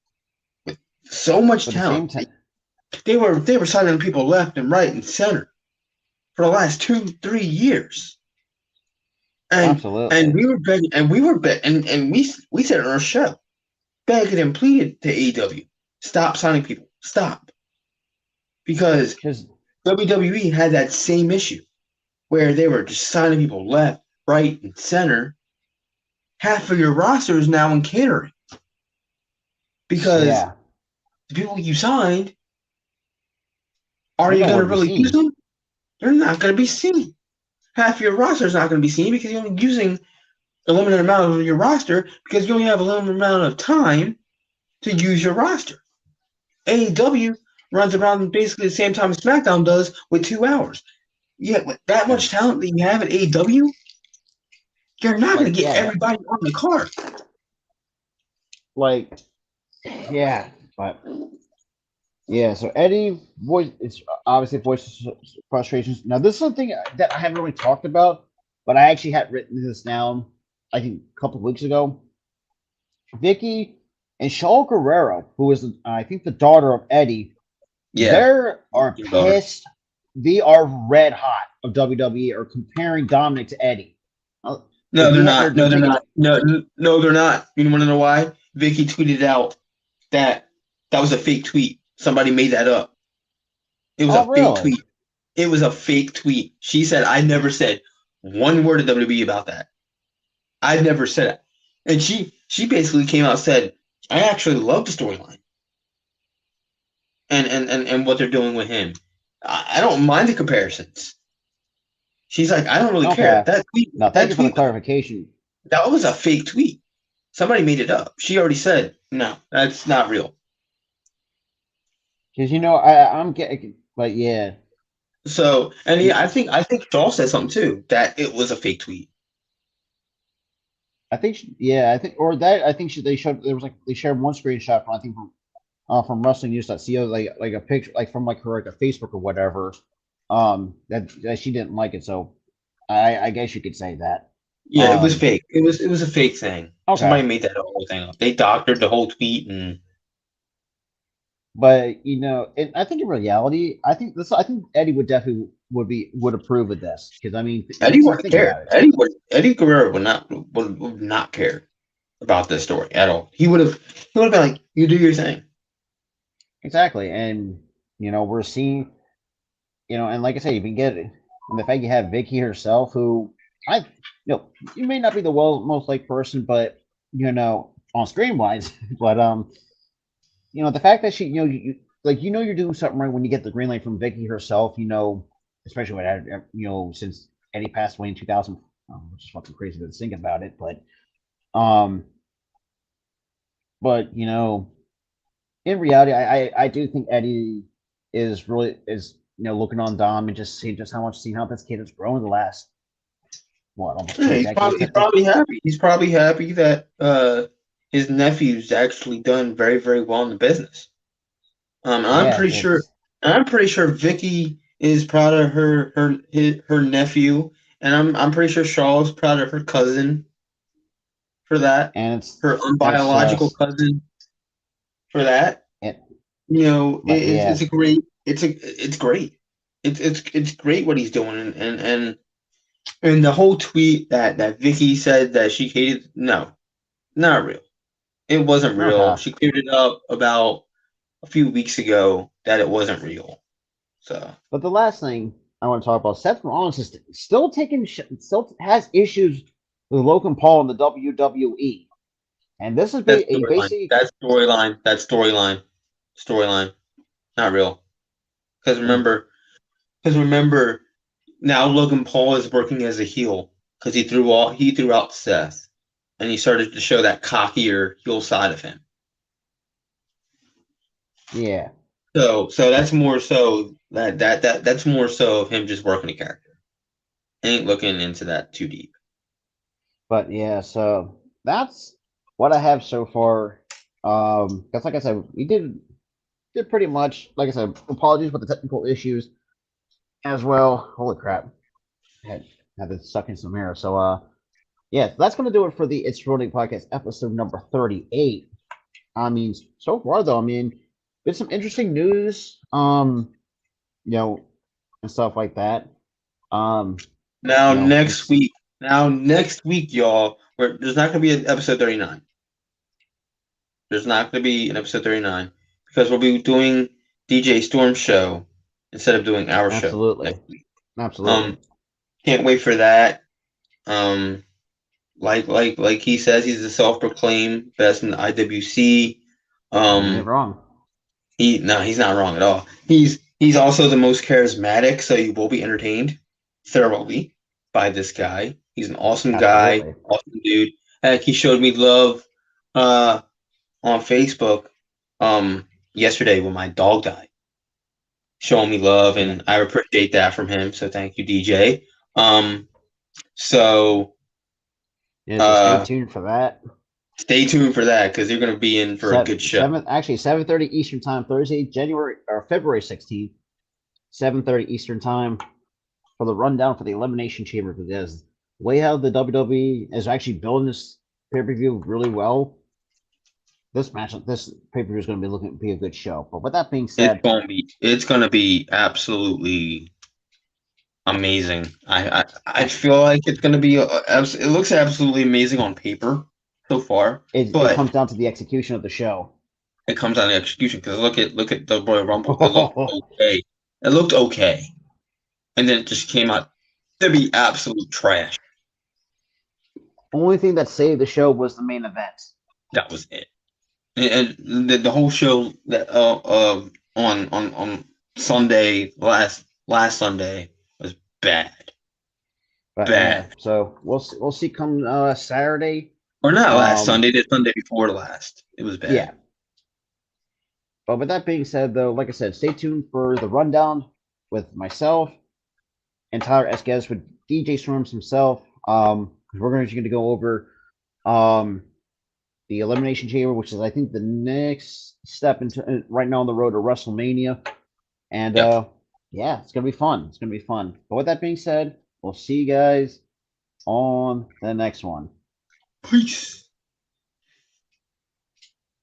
with so much but at the same talent. time, They were signing people left and right and center for the last 2-3 years. And absolutely, we were begging, and we said on our show, begging and pleaded to AEW, stop signing people, stop, because because WWE had that same issue where they were just signing people left, right, and center. Half of your roster is now in catering because yeah, the people you signed, are they're you going nowhere to to be really use seen. them? They're not going to be seen. Half your roster is not going to be seen because you're only using a limited amount of your roster because you only have a limited amount of time to use your roster. AEW runs around basically the same time SmackDown does with 2 hours. Yet with that much And talent that you have at AEW, you're not going like to get yeah, everybody on the card. like yeah, but yeah. So Eddie voice it's obviously voices frustrations. Now this is something that I haven't really talked about, but I actually had written this down. I think a couple of weeks ago. Vicky and Shaul Guerrero, who is I think the daughter of Eddie, Yeah, they are your daughter. pissed. They are red hot of WWE or comparing Dominic to Eddie. No, they're not. They're No, they're taking not. No, no, they're not. You want to know why? Vicky tweeted out that that was a fake tweet. Somebody made that up. It was oh a fake really? tweet. It was a fake tweet. She said, I never said one word to WWE about that. I never said it. And she basically came out and said, I actually love the storyline and what they're doing with him. I don't mind the comparisons. She's like, I don't really care. Okay. Now thank That you for the tweet, clarification. that was a fake tweet. Somebody made it up. She already said, no, that's not real. Because I'm getting, but yeah, So, and yeah, I think Shaw said something too that it was a fake tweet. yeah, I think or that I think they showed there was like they shared one screenshot from I think from WrestlingNews.co like a picture like from like her like a Facebook or whatever that she didn't like it, so I guess you could say that. Yeah, it was fake. It was a fake thing. Okay, Somebody made that whole thing up. They doctored the whole tweet and but I think in reality, I think Eddie would definitely would approve of this because I mean, Eddie wouldn't think care. about it. Eddie Guerrero would not care about this story at all. He would have been like, you do your thing. Exactly, and we're seeing and like I say, you can get it, and the fact you have Vicky herself, who you may not be the most liked person, but on screen wise, but the fact that she, you're doing something right when you get the green light from Vicky herself, especially when since Eddie passed away in 2000, which is fucking crazy to think about it, um, but in reality, I do think Eddie is looking on Dom and just seeing how this kid has grown in the last almost Yeah, two he's decades probably he's technically. probably happy. He's probably happy that his nephew's actually done very, very well in the business. I'm Yeah, pretty sure. I'm pretty sure Vicky is proud of her nephew, and I'm pretty sure Shaw is proud of her cousin for that, and her it's unbiological just cousin for that. it, It's yeah, a great. It's great. It's great what he's doing, and the whole tweet that Vicky said that she hated. No, not real. It wasn't real. okay. She cleared it up about a few weeks ago that it wasn't real. So But the last thing I want to talk about, Seth Rollins is still has issues with Logan Paul in the WWE. And this is That a storyline. basic. That storyline. That storyline. Storyline. Not real. Because remember, now Logan Paul is working as a heel because he threw out Seth, and he started to show that cockier heel side of him. Yeah. So that's more so that's more so of him just working a character. I ain't looking into that too deep. But yeah, so that's what I have so far. Because like I said, we did pretty much. Like I said, apologies for the technical issues as well. Holy crap, had to suck in some air. So yeah, that's gonna do it for the It's Rolling Podcast episode number 38. I mean, so far though, I mean, been some interesting news. You know, and stuff like that. Um, Now you know, next week, y'all, there's not gonna be an episode 39. There's not gonna be an episode 39 because we'll be doing DJ Storm's show instead of doing our show absolutely, next week. absolutely. Can't wait for that. Um, like he says, he's the self-proclaimed best in the IWC. You ain't Um, wrong. he's not wrong at all. He's also the most charismatic, so you will be entertained thoroughly by this guy. He's an awesome guy, Absolutely. awesome dude. Heck, he showed me love uh on Facebook yesterday when my dog died. Showing me love, Yeah. and I appreciate that from him. So thank you, DJ. Um, so Yeah, so stay uh tuned for that. stay tuned for that because you're gonna be in for a good show. Actually 7:30 Eastern time, Thursday, January or February 16th, 7:30 Eastern time for the rundown for the Elimination Chamber because the way how the WWE is actually building this pay-per-view really well. This pay-per-view is going to be a good show. But with that being said, It's gonna be absolutely amazing. I feel like it's gonna be it looks absolutely amazing on paper so far, it but comes down to the execution of the show. it comes down to execution because look at the Royal Rumble. It looked okay. It looked okay, and then it just came out to be absolute trash. Only thing that saved the show was the main event. That was it. And the whole show that on Sunday last Sunday was bad, But yeah, bad. so we'll see come Saturday. Or not last Um, Sunday, the Sunday before last. It was yeah. bad. But with that being said, though, like I said, stay tuned for the rundown with myself and Tyler S. Guest with DJ Storms himself. We're going to go over um the Elimination Chamber, which is I think the next step into right now on the road to WrestleMania. And Yep. yeah, it's gonna be fun. It's gonna be fun. But with that being said, we'll see you guys on the next one. Peace.